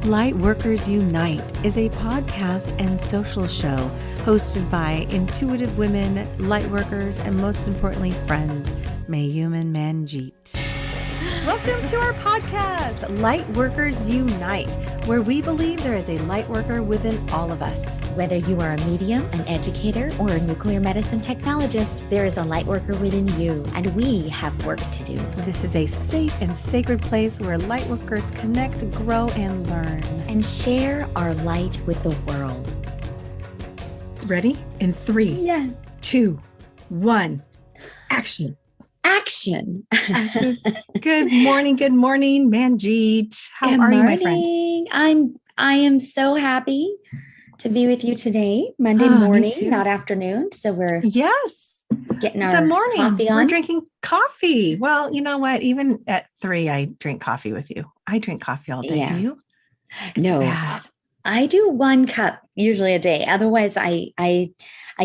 Lightworkers Unite is a podcast and social show hosted by intuitive women, lightworkers, and most importantly, friends, Mayume and Manjeet. Welcome to our podcast, Lightworkers Unite, where we believe there is a lightworker within all of us. Whether you are a medium, an educator, or a nuclear medicine technologist, there is a lightworker within you, and we have work to do. This is a safe and sacred place where lightworkers connect, grow, and learn. And share our light with the world. Ready? In 3, Yes. 2, 1, action. Action. Good morning, Manjeet. How Good are you, my morning. friend? I am so happy to be with you today, Monday Me morning, too. not afternoon. So we're Yes. getting It's our a morning. coffee We're on. drinking coffee. Well, you know what? Even at 3, I drink coffee with you. I drink coffee all day. Yeah. Do you? It's No. bad. I do 1 cup usually a day. Otherwise, I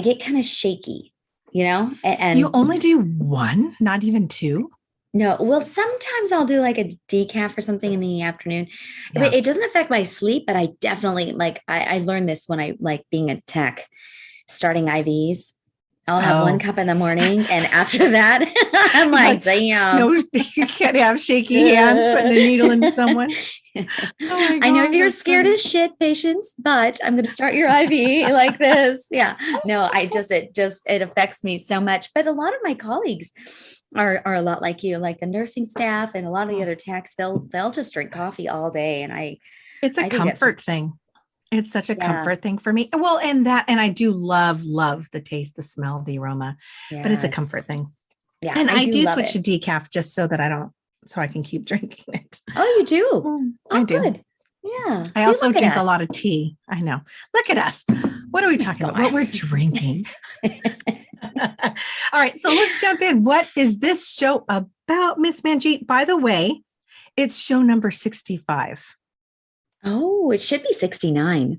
get kind of shaky, you know. And You only do 1, not even 2? no, well, sometimes I'll do like a decaf or something in the afternoon. Yeah. But it doesn't affect my sleep, but I definitely I learned this when I like being a tech, starting IVs. I'll have 1 cup in the morning, and after that, I'm like, damn. No, you can't have shaky hands putting a needle into someone. Oh my I know God, you're that's scared funny. as shit, patients, but I'm going to start your IV like this. Yeah. No, it affects me so much. But a lot of my colleagues are a lot like you, like the nursing staff and a lot of the other techs, they'll just drink coffee all day. And It's a I think that's- comfort thing. It's such a Yeah. comfort thing for me. Well, and I do love the taste, the smell, the aroma, but it's a Yes. comfort thing. Yeah. And I do love switch it. to decaf just so that I can keep drinking it. Oh, you do? I do. Good. Yeah. I See, also look at drink a us. lot of tea. I know. Look at us. What are we talking about? What we're drinking. All right. So let's jump in. What is this show about, Miss Manjeet? By the way, it's show number 65. Oh, it should be 69.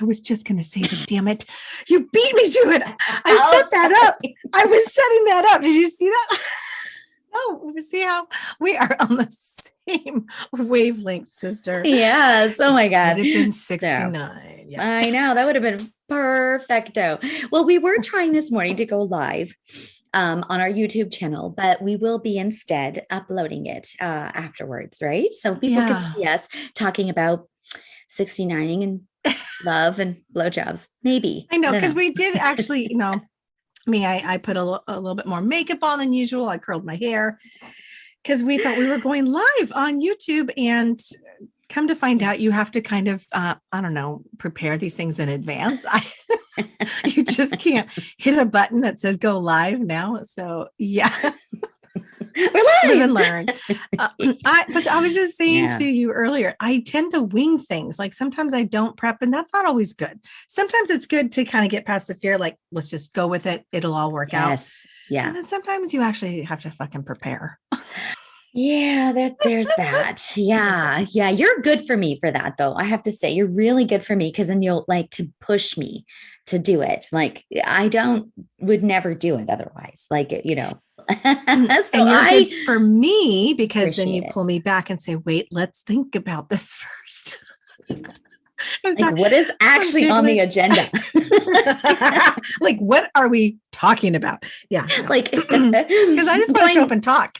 I was just going to say that, damn it. You beat me to it. I set that up. I was setting that up. Did you see that? Oh, see how we are on the same wavelength, sister. Yes. Oh my God. It would have been So, 69. Yeah. I know that would have been perfecto. Well, we were trying this morning to go live on our YouTube channel, but we will be instead uploading it afterwards, right? So people can see us talking about 69ing and love and blowjobs. Maybe. I know, don't because we did actually, I put a little bit more makeup on than usual. I curled my hair because we thought we were going live on YouTube, and come to find out you have to kind of, prepare these things in advance. You just can't hit a button that says go live now. So yeah. We're live. Live and learn. But I was just saying Yeah. to you earlier, I tend to wing things. Like sometimes I don't prep, and that's not always good. Sometimes it's good to kind of get past the fear, like, let's just go with it. It'll all work out. Yes. Yeah. And then sometimes you actually have to fucking prepare. Yeah, there's that. Yeah. Yeah. You're good for me for that, though. I have to say, you're really good for me because then you'll like to push me to do it. Like would never do it otherwise. Like, So And you're good for me because then you appreciate it. pull me back and say, wait, let's think about this first. Like, what is actually on the agenda? Like, what are we talking about? Yeah. Like, Because I just want to show up and talk.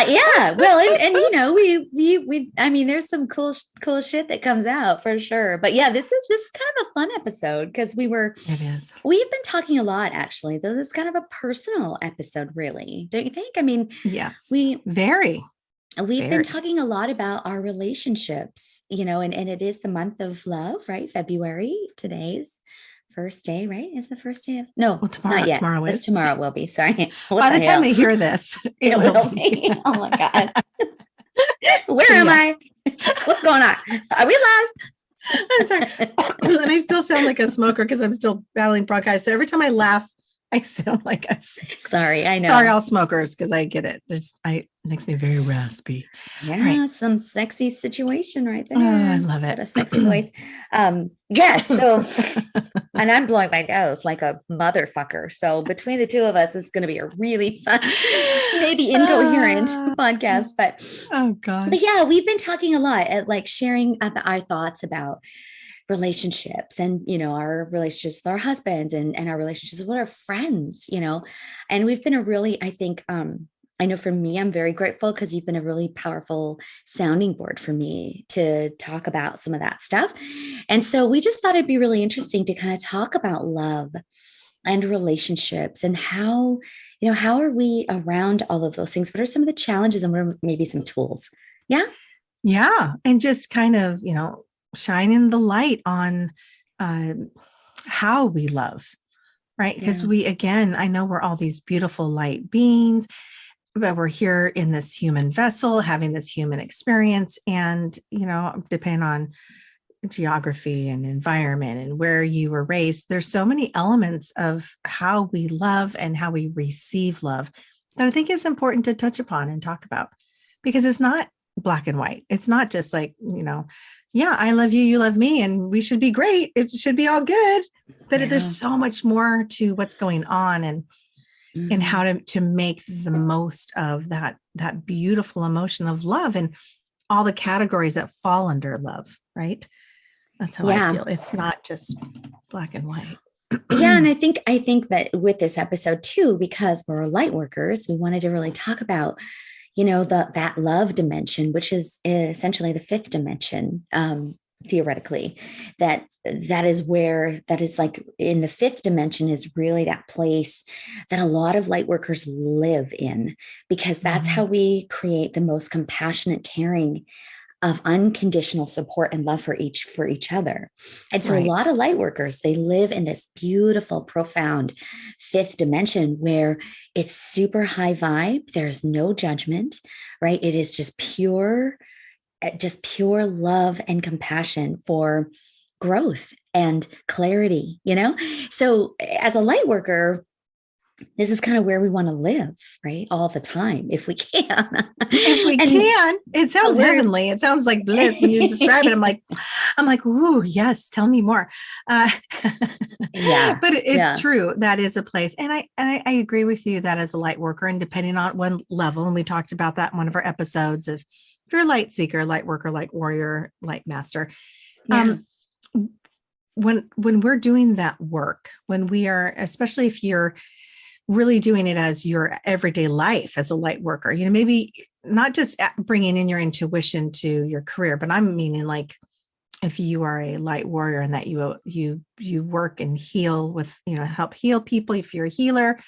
Yeah, well, and we I mean, there's some cool shit that comes out for sure. But yeah, this is kind of a fun episode because It is. we've been talking a lot actually. Though this is kind of a personal episode, really, don't you think? I mean, Yes. we've Very. been talking a lot about our relationships, and it is the month of love, right? February, today's first day, right? Is the first day of Well, it's tomorrow- not yet. tomorrow It's is. tomorrow will be. Sorry. What By the time hell? they hear this, It will be. Oh my God. Where am I? What's going on? Are we live? I'm sorry. And I still sound like a smoker because I'm still battling bronchitis. So every time I laugh, I sound like a Sorry, I know. sorry, all smokers, because I get it. It makes me very raspy. Yeah, Right. some sexy situation right there. Oh, I love What a it. sexy voice. Yes. So, and I'm blowing my nose like a motherfucker. So between the two of us, it's going to be a really fun maybe incoherent podcast, oh gosh. but yeah, we've been talking a lot at like sharing about our thoughts about relationships and, our relationships with our husbands and our relationships with our friends, and we've been a really, I think, I know for me, I'm very grateful because you've been a really powerful sounding board for me to talk about some of that stuff. And so we just thought it'd be really interesting to kind of talk about love and relationships and how are we around all of those things? What are some of the challenges and what are maybe some tools? Yeah. Yeah. And just kind of, shining the light on how we love, right? Because I know we're all these beautiful light beings, but we're here in this human vessel, having this human experience. And, depending on geography and environment and where you were raised, there's so many elements of how we love and how we receive love that I think is important to touch upon and talk about, because it's not black and white. It's not just like, I love you, you love me, and we should be great. It should be all good. But there's so much more to what's going on and how to make the most of that beautiful emotion of love and all the categories that fall under love, right? That's how I feel. It's not just black and white. Yeah. And I think that with this episode too, because we're light workers, we wanted to really talk about, that love dimension, which is essentially the fifth dimension, theoretically, that is like in the fifth dimension is really that place that a lot of light workers live in, because that's how we create the most compassionate, caring of unconditional support and love for each other. And so a lot of light workers, they live in this beautiful, profound fifth dimension where it's super high vibe. There's no judgment, right? It is just pure love and compassion for growth and clarity, So as a light worker, this is kind of where we want to live, right? All the time, if we can. It sounds heavenly. It sounds like bliss when you describe it. I'm like, ooh, yes, tell me more. But it's true. That is a place. And I agree with you that as a light worker, and depending on one level, and we talked about that in one of our episodes of if you're a light seeker, light worker, light warrior, light master. When we're doing that work, when we are, especially if you're really doing it as your everyday life as a light worker, maybe not just bringing in your intuition to your career, but I'm meaning like if you are a light warrior and that you work and heal with, help heal people, if you're a healer,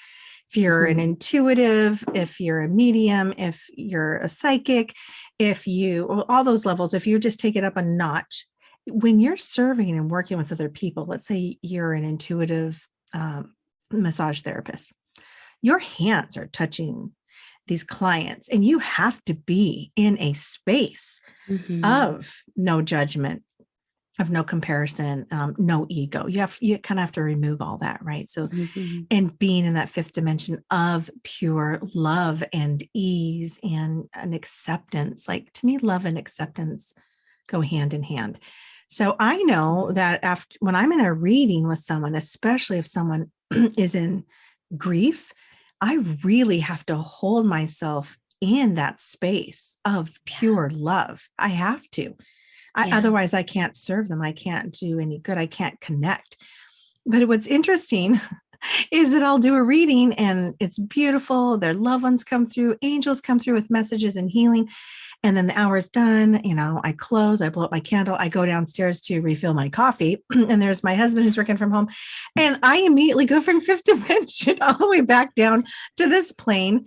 if you're an intuitive, if you're a medium, if you're a psychic, all those levels, if you just take it up a notch, when you're serving and working with other people, let's say you're an intuitive massage therapist, your hands are touching these clients and you have to be in a space of no judgment, of no comparison, no ego. You kind of have to remove all that, right? So, and being in that fifth dimension of pure love and ease and an acceptance, like to me, love and acceptance go hand in hand. So I know that when I'm in a reading with someone, especially if someone is in grief, I really have to hold myself in that space of pure love. I have to. Otherwise, I can't serve them. I can't do any good. I can't connect. But what's interesting is that I'll do a reading and it's beautiful. Their loved ones come through, angels come through with messages and healing. And then the hour is done, I close, I blow up my candle, I go downstairs to refill my coffee. And there's my husband who's working from home. And I immediately go from fifth dimension all the way back down to this plane.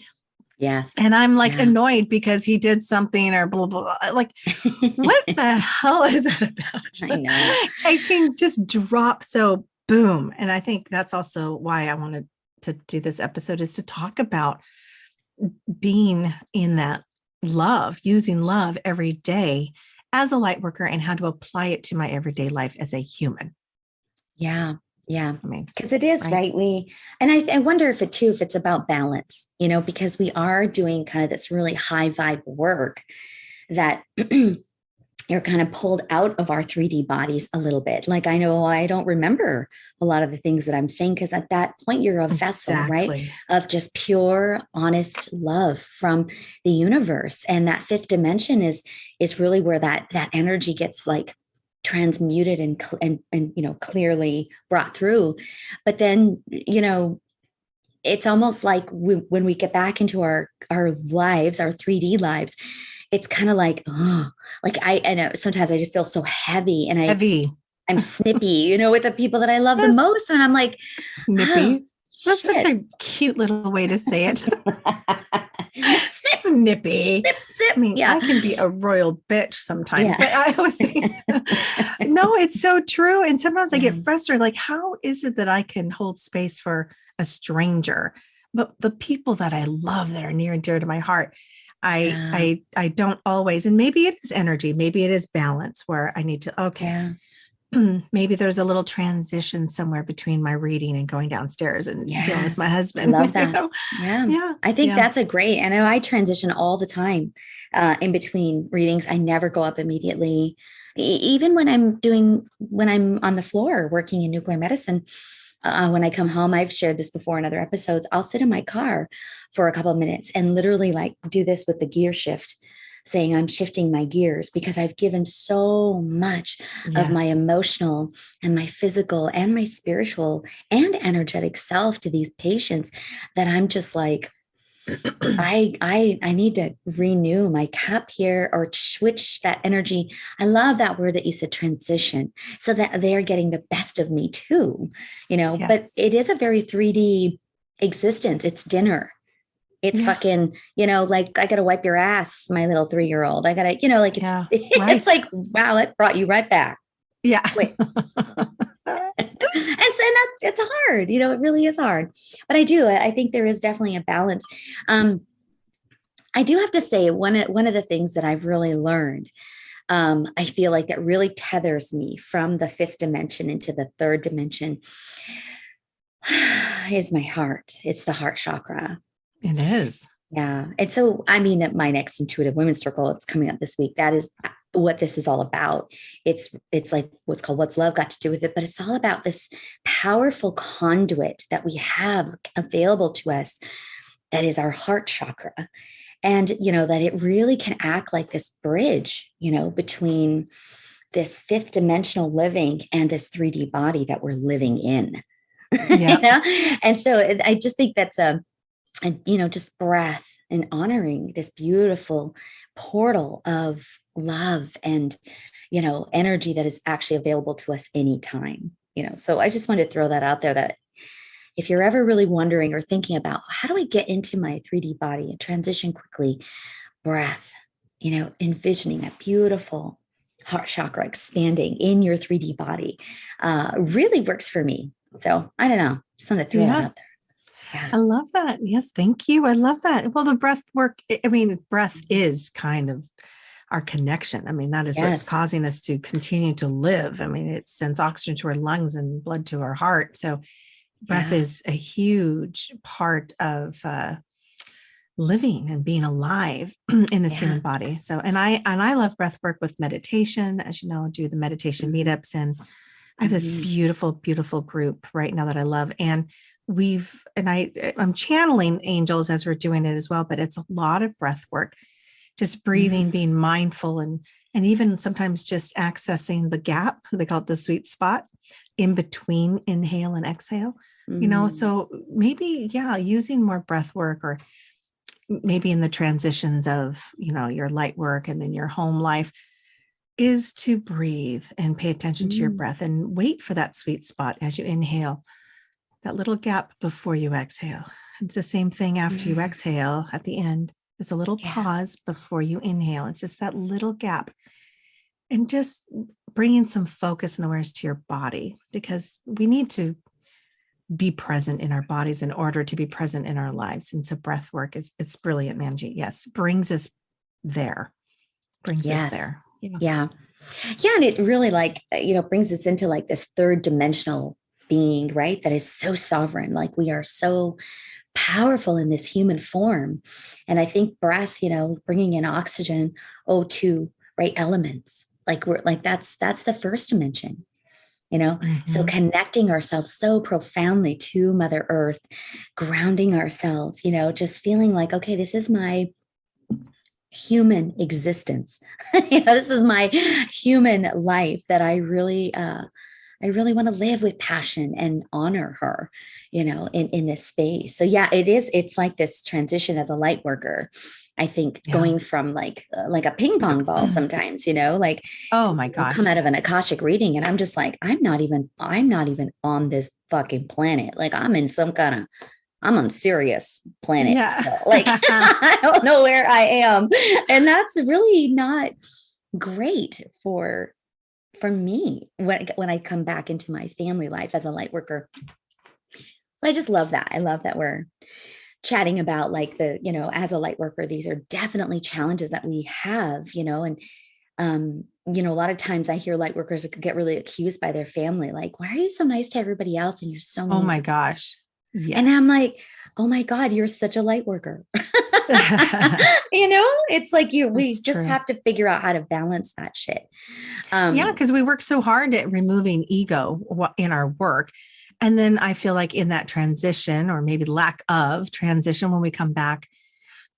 Yes. And I'm like annoyed because he did something or blah, blah, blah. Like, what the hell is that about? I know. I can just drop. So boom. And I think that's also why I wanted to do this episode, is to talk about being in that love, using love every day as a light worker and how to apply it to my everyday life as a human. Yeah. I mean, because it is right. I wonder if it's about balance, because we are doing kind of this really high vibe work that you're kind of pulled out of our 3D bodies a little bit. Like, I know I don't remember a lot of the things that I'm saying, because at that point you're a vessel, right? Exactly. Of just pure, honest love from the universe. And that fifth dimension is really where that energy gets like transmuted and clearly brought through. But then, it's almost like when we get back into our lives, our 3D lives, it's kind of like, oh, like I know sometimes I just feel so heavy, and Heavy. I'm snippy, with the people that I love the Yes. most. And I'm like, oh, Snippy. That's such shit. a cute little way to say it. Snip, Snippy. snip, snip. I mean, Yeah. I can be a royal bitch sometimes, Yeah. but I always say, no, it's so true. And sometimes I get Yeah. frustrated. Like, how is it that I can hold space for a stranger, but the people that I love that are near and dear to my heart, Yeah. I don't always. And maybe it is energy, maybe it is balance where I need to, okay, Yeah. maybe there's a little transition somewhere between my reading and going downstairs and dealing with my Yes. husband. I love that. Yeah. Yeah. I think Yeah. that's a great, I know I transition all the time in between readings. I never go up immediately. Even when I'm on the floor working in nuclear medicine, when I come home, I've shared this before in other episodes, I'll sit in my car for a couple of minutes and literally like do this with the gear shift, saying I'm shifting my gears, because I've given so much of my Yes. emotional and my physical and my spiritual and energetic self to these patients that I'm just like, I need to renew my cup here, or switch that energy. I love that word that you said, transition, so that they're getting the best of me too, but Yes. it is a very 3D existence. It's dinner. It's Yeah. fucking, like, I got to wipe your ass, my little 3-year-old. I got to, like, it's, Yeah. it's Right. like, wow, it brought you right back. Yeah. Wait. And it's hard, it really is hard, but I think there is definitely a balance. I do have to say, one of the things that I've really learned, I feel like that really tethers me from the fifth dimension into the third dimension, is my heart. It's the heart chakra. It is. Yeah. And so, I mean, at my next Intuitive Women's Circle, it's coming up this week. That is what this is all about. It's like what's called What's Love Got to Do with It, but it's all about this powerful conduit that we have available to us, that is our heart chakra. And, that it really can act like this bridge, between this fifth dimensional living and this 3D body that we're living in. Yeah. And so I just think that's just breath and honoring this beautiful portal of love and, energy that is actually available to us anytime, so I just wanted to throw that out there, that if you're ever really wondering or thinking about, how do I get into my 3D body and transition quickly, breath, envisioning that beautiful heart chakra expanding in your 3D body really works for me. So I don't know, just want to throw that out there. Yeah. I love that. Yes. Thank you. I love that. Well, the breath work, I mean, breath is kind of our connection. I mean, that is what's causing us to continue to live. I mean, it sends oxygen to our lungs and blood to our heart. So breath is a huge part of living and being alive in this human body. So, and I love breath work with meditation, as you know, do the meditation meetups. And I have this beautiful, beautiful group right now that I love. And I'm channeling angels as we're doing it as well, but it's a lot of breath work, just breathing, being mindful, and even sometimes just accessing the gap, they call it the sweet spot, in between inhale and exhale, so maybe, using more breath work, or maybe in the transitions of, your light work and then your home life, is to breathe and pay attention to your breath and wait for that sweet spot as you inhale, that little gap before you exhale. It's the same thing after you exhale at the end. There's a little pause before you inhale. It's just that little gap. And just bringing some focus and awareness to your body, because we need to be present in our bodies in order to be present in our lives. And so breath work it's brilliant, Manjeet. Yes. Brings us there. Yeah. And it really brings us into like this third dimensional being, right? That is so sovereign. Like, we are so powerful in this human form. And I think breath, bringing in oxygen, O2, right? Elements, like we're like, that's the first dimension, so Mhm. connecting ourselves so profoundly to Mother Earth, grounding ourselves, just feeling like, okay, this is my human existence. This is my human life that I really want to live with passion and honor her, in this space. So yeah, it's like this transition as a light worker. I think Yeah. going from like a ping pong ball sometimes, like Oh my I'll come gosh. out of an Akashic reading and I'm just like, I'm not even on this fucking planet. Like I'm on Sirius planet Yeah. still. Like I don't know where I am. And that's really not great for me when I come back into my family life as a light worker. So I just love that. I love that we're chatting about like as a light worker, these are definitely challenges that we have, and a lot of times I hear light workers get really accused by their family, like, why are you so nice to everybody else and you're so Oh mean my to gosh. Yes. And I'm like, oh my God, you're such a light worker. It's like we That's just true. have to figure out how to balance that shit. Yeah, because we work so hard at removing ego in our work. And then I feel like in that transition, or maybe lack of transition, when we come back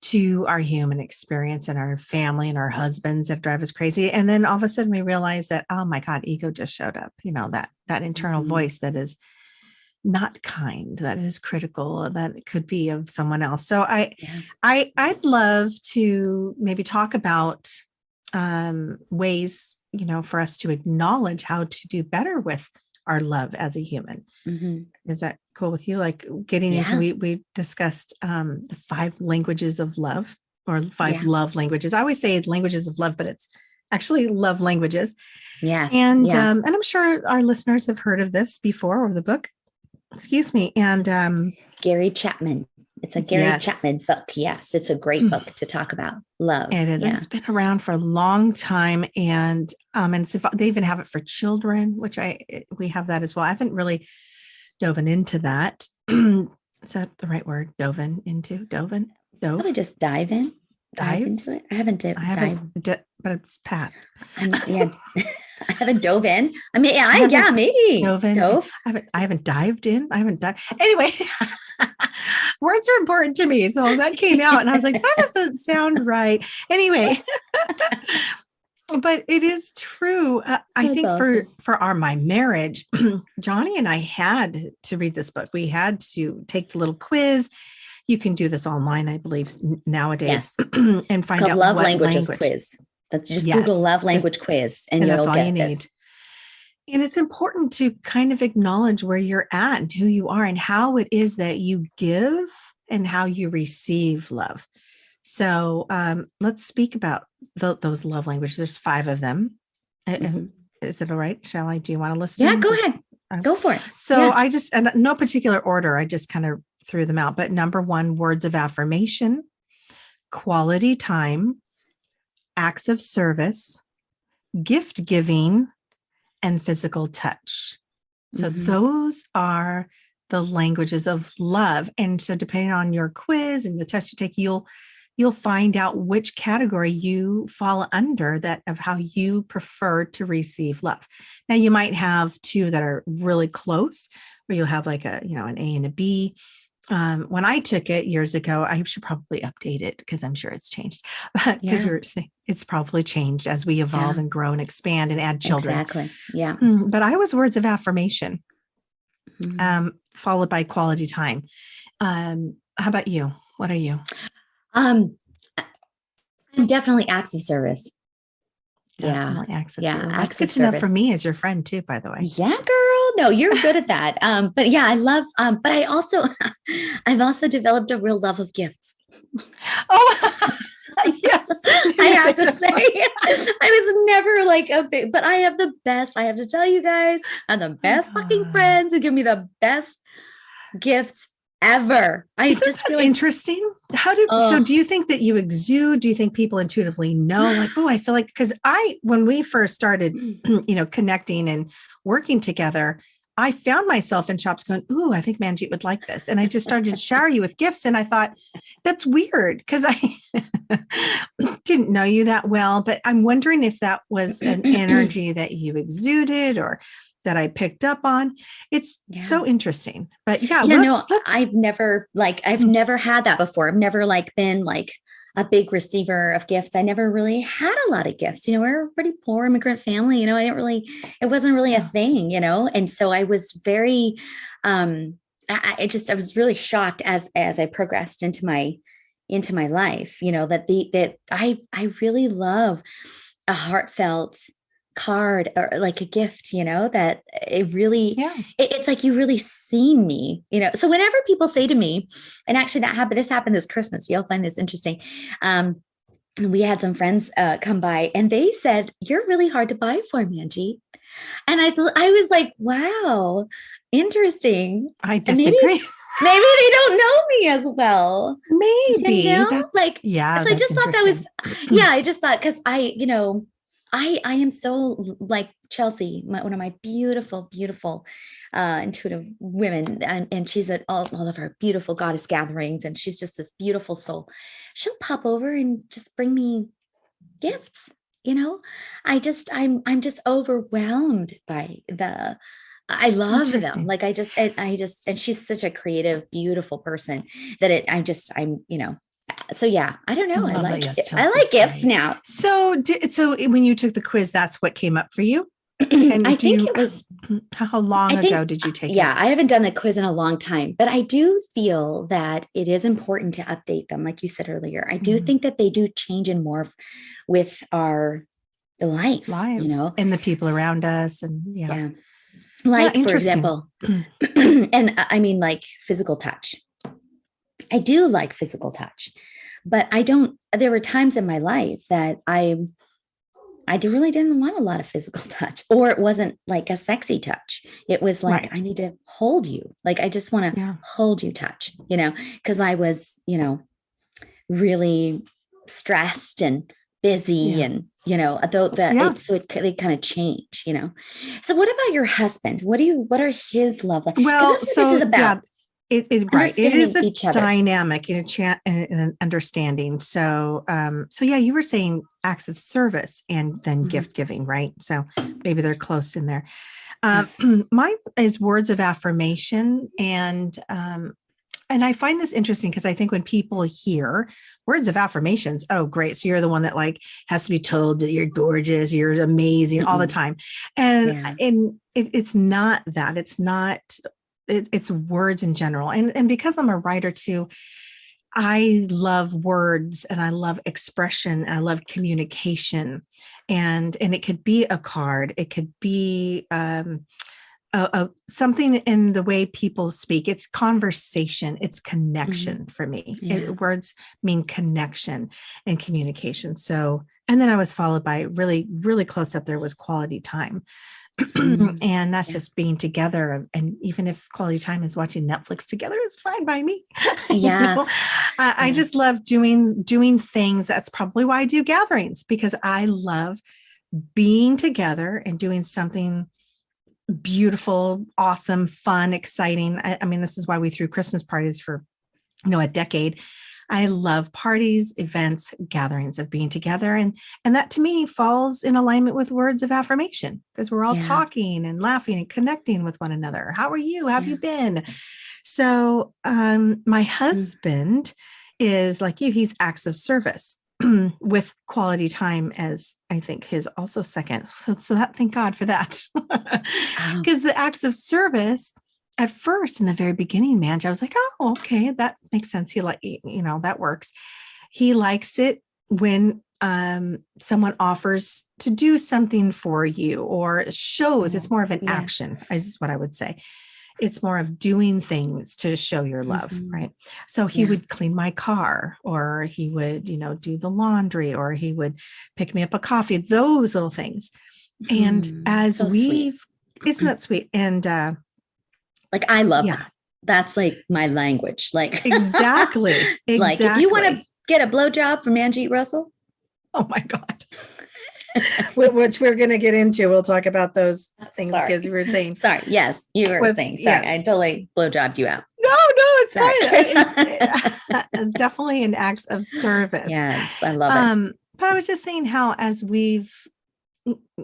to our human experience and our family and our husbands that drive us crazy. And then all of a sudden we realize that, oh my God, ego just showed up, that internal voice that is not kind, that is critical, that it could be of someone else. So I'd love to maybe talk about ways, for us to acknowledge how to do better with our love as a human. Mm-hmm. Is that cool with you? Like getting into, we discussed the 5 languages of love, or 5 love languages. I always say languages of love, but it's actually love languages. Yes. And I'm sure our listeners have heard of this before, or the book. Excuse me. And Gary Chapman. It's a Gary Chapman book. Yes, it's a great book to talk about love. It is. Yeah. It's been around for a long time, and they even have it for children, which we have that as well. I haven't really dove into that. Is that the right word? Dove? Probably just dive into it. I haven't but it's past. I haven't dove in. I mean, maybe dove in. I haven't dived in. I haven't dived. Anyway, words are important to me, so that came out, and I was like, that doesn't sound right. Anyway, but it is true. I think awesome. for my marriage, Johnny and I had to read this book. We had to take the little quiz. You can do this online, I believe, nowadays, and find out love what languages quiz. That's just Google love language quiz, and you'll get this. And it's important to kind of acknowledge where you're at and who you are and how it is that you give and how you receive love. So let's speak about those love languages. There's 5 of them. Mm-hmm. Is it all right? Shall I? Do you want to list them? Yeah, go ahead. Go for it. So I just, and no particular order, I just kind of threw them out. But number 1, words of affirmation, quality time, acts of service, gift giving, and physical touch. So those are the languages of love. And so depending on your quiz and the test you take, you'll find out which category you fall under, that of how you prefer to receive love. Now you might have 2 that are really close, where you'll have like an A and a B. When I took it years ago, I should probably update it because I'm sure it's changed. Because we were saying it's probably changed as we evolve and grow and expand and add children. Exactly. Yeah. But I was words of affirmation, followed by quality time. How about you? What are you? I'm definitely acts of service. Definitely acts of service. That's Acts good to know for me as your friend too, by the way. Yeah, girl. No, you're good at that. But yeah, I love, but I've also developed a real love of gifts. Oh, yes. I have to say, I was never like a big, but I have the best. I have to tell you guys, I have the best fucking friends who give me the best gifts ever. I just feel interesting. So do you think that you exude? Do you think people intuitively know, like, oh, I feel like, because when we first started, connecting and working together, I found myself in shops going, ooh, I think Manjeet would like this. And I just started to shower you with gifts. And I thought, that's weird because I didn't know you that well, but I'm wondering if that was an energy that you exuded or that I picked up on. It's so interesting. But yeah, I've never had that before. I've never been a big receiver of gifts. I never really had a lot of gifts. We're a pretty poor immigrant family. It wasn't really a thing, And so I was very, I was really shocked as I progressed into my life, that I really love a heartfelt card or a gift, that it really, it's like you really see me, So whenever people say to me, and actually this happened this Christmas, you'll find this interesting. We had some friends come by and they said, "You're really hard to buy for, Manjeet." And I was like, wow, interesting. I disagree. Maybe they don't know me as well. Maybe. So I just thought that was, I just thought, because I am so like Chelsea, one of my beautiful, beautiful intuitive women. And she's at all of our beautiful goddess gatherings. And she's just this beautiful soul. She'll pop over and just bring me gifts. I'm just overwhelmed by I love them. And she's such a creative, beautiful person that so yeah, I don't know. I like gifts now. So when you took the quiz, that's what came up for you? And I think it was, how long ago did you take it? Yeah, I haven't done the quiz in a long time, but I do feel that it is important to update them. Like you said earlier, I do think that they do change and morph with our lives, and the people around us. And for example, and I mean, physical touch. I do like physical touch, but there were times in my life that I really didn't want a lot of physical touch, or it wasn't like a sexy touch. It was like, I need to hold you. I just want to hold you touch, because I was, really stressed and busy and, so they kind of change, So what about your husband? What are his love like? Well, this is about. It is the dynamic and understanding. So, you were saying acts of service and then gift giving, right? So maybe they're close in there. Mine is words of affirmation. And I find this interesting because I think when people hear words of affirmations, oh, great. So you're the one that has to be told that you're gorgeous, you're amazing all the time. And it's not that. It's not. It's words in general. And because I'm a writer too, I love words and I love expression and I love communication. And it could be a card. It could be something in the way people speak. It's conversation. It's connection for me. Words mean connection and communication. So, and then I was followed by really, really close up there was quality time. And that's just being together. And even if quality time is watching Netflix together, is fine by me. I just love doing things. That's probably why I do gatherings, because I love being together and doing something beautiful, awesome, fun, exciting. I mean, this is why we threw Christmas parties for, a decade. I love parties, events, gatherings of being together. And that to me falls in alignment with words of affirmation, because we're all talking and laughing and connecting with one another. How are you? How have you been? So my husband is like you, he's acts of service with quality time as I think his also second. So that, thank God for that. Because the acts of service, at first, in the very beginning, Manj, I was like, oh, okay, that makes sense. He that works. He likes it when someone offers to do something for you or shows. It's more of an action, is what I would say. It's more of doing things to show your love, right? So he would clean my car, or he would, do the laundry, or he would pick me up a coffee, those little things. And as isn't that sweet? And I love that. That's my language. Exactly. If you want to get a blowjob from Manjeet Russell. Oh my God. which we're going to get into. We'll talk about those things Sorry. because you were saying. Sorry. Yes, you were saying. Sorry, I totally blowjobbed you out. No, it's Sorry. fine. It's definitely an act of service. Yes, I love it. But I was just saying how as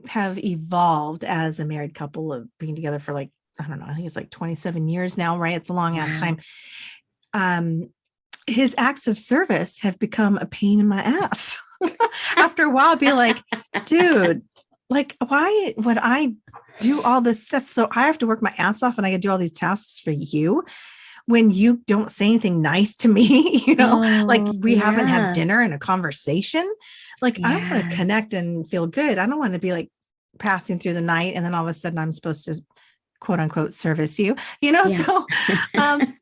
have evolved as a married couple of being together for like, I don't know, I think it's like 27 years now, right? It's a long ass time. His acts of service have become a pain in my ass. After a while, I'd be like, dude, like, why would I do all this stuff? So I have to work my ass off and I could do all these tasks for you when you don't say anything nice to me, like we haven't had dinner and a conversation. Like I want to connect and feel good. I don't want to be like passing through the night and then all of a sudden I'm supposed to quote unquote service you, so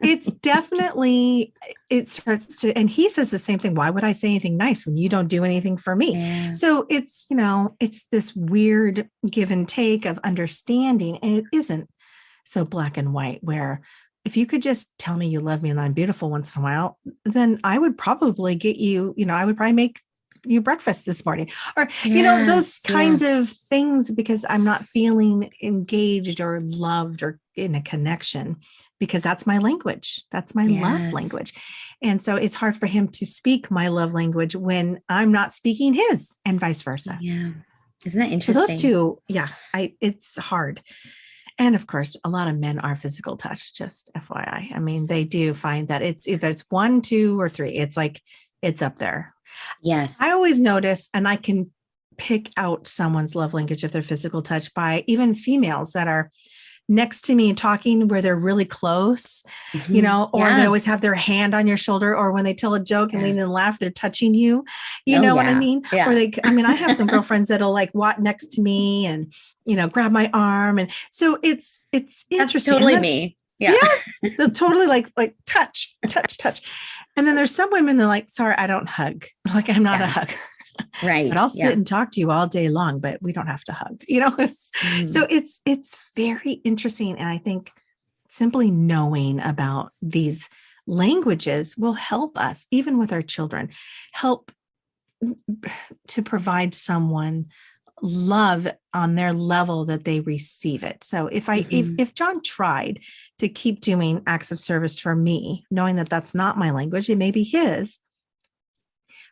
it's definitely, it starts to, and he says the same thing. Why would I say anything nice when you don't do anything for me? Yeah. So it's, it's this weird give and take of understanding. And it isn't so black and white where if you could just tell me you love me and I'm beautiful once in a while, then I would probably get you, I would probably make you breakfast this morning or, those kinds of things because I'm not feeling engaged or loved or in a connection because that's my language. That's my love language. And so it's hard for him to speak my love language when I'm not speaking his and vice versa. Yeah. Isn't that interesting? So those two, it's hard. And of course, a lot of men are physical touch, just FYI. I mean, they do find that it's either it's 1, 2, or 3. It's like, it's up there. Yes. I always notice, and I can pick out someone's love language if they're physical touch by even females that are next to me talking where they're really close, or they always have their hand on your shoulder, or when they tell a joke and lean and laugh, they're touching you, know what I mean? Yeah. Or I have some girlfriends that'll like walk next to me and, grab my arm. And so it's interesting. That's totally me. Yeah. Yes. They'll totally like touch. And then there's some women that are like, sorry, I don't hug. Like I'm not a hugger. Right. But I'll sit and talk to you all day long, but we don't have to hug, So it's very interesting. And I think simply knowing about these languages will help us, even with our children, help to provide someone love on their level that they receive it. So if John tried to keep doing acts of service for me, knowing that that's not my language, it may be his,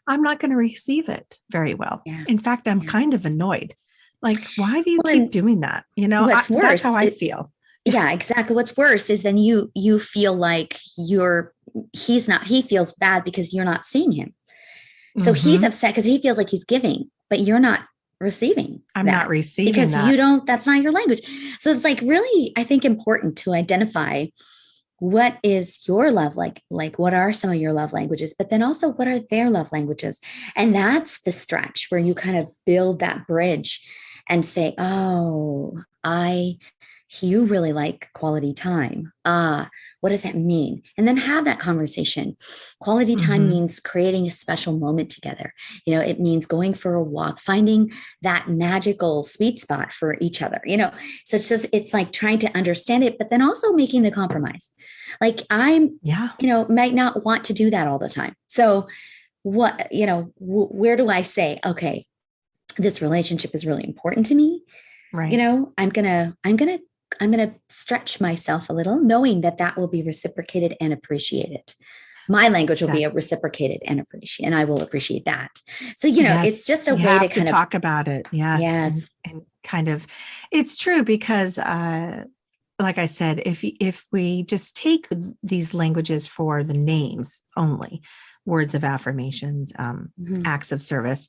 I'm not going to receive it very well. Yeah. In fact, I'm kind of annoyed. Like, why do you keep doing that? What's worse, that's how I feel. Yeah, exactly. What's worse is then you feel like he feels bad because you're not seeing him. So he's upset because he feels like he's giving, but you're not receiving. I'm not receiving because that. that's not your language. So it's like really, I think, important to identify what is your love like what are some of your love languages, but then also what are their love languages? And that's the stretch where you kind of build that bridge and say, oh, you really like quality time. What does that mean? And then have that conversation. Quality time means creating a special moment together. It means going for a walk, finding that magical sweet spot for each other, so it's like trying to understand it, but then also making the compromise. Like might not want to do that all the time. So what, where do I say, okay, this relationship is really important to me. Right. I'm going to stretch myself a little, knowing that will be reciprocated and appreciated. My language will be reciprocated and appreciated, and I will appreciate that. So, it's just a way to kind of talk about it. Yes. And kind of, it's true because, like I said, if we just take these languages for the names only, words of affirmations, acts of service,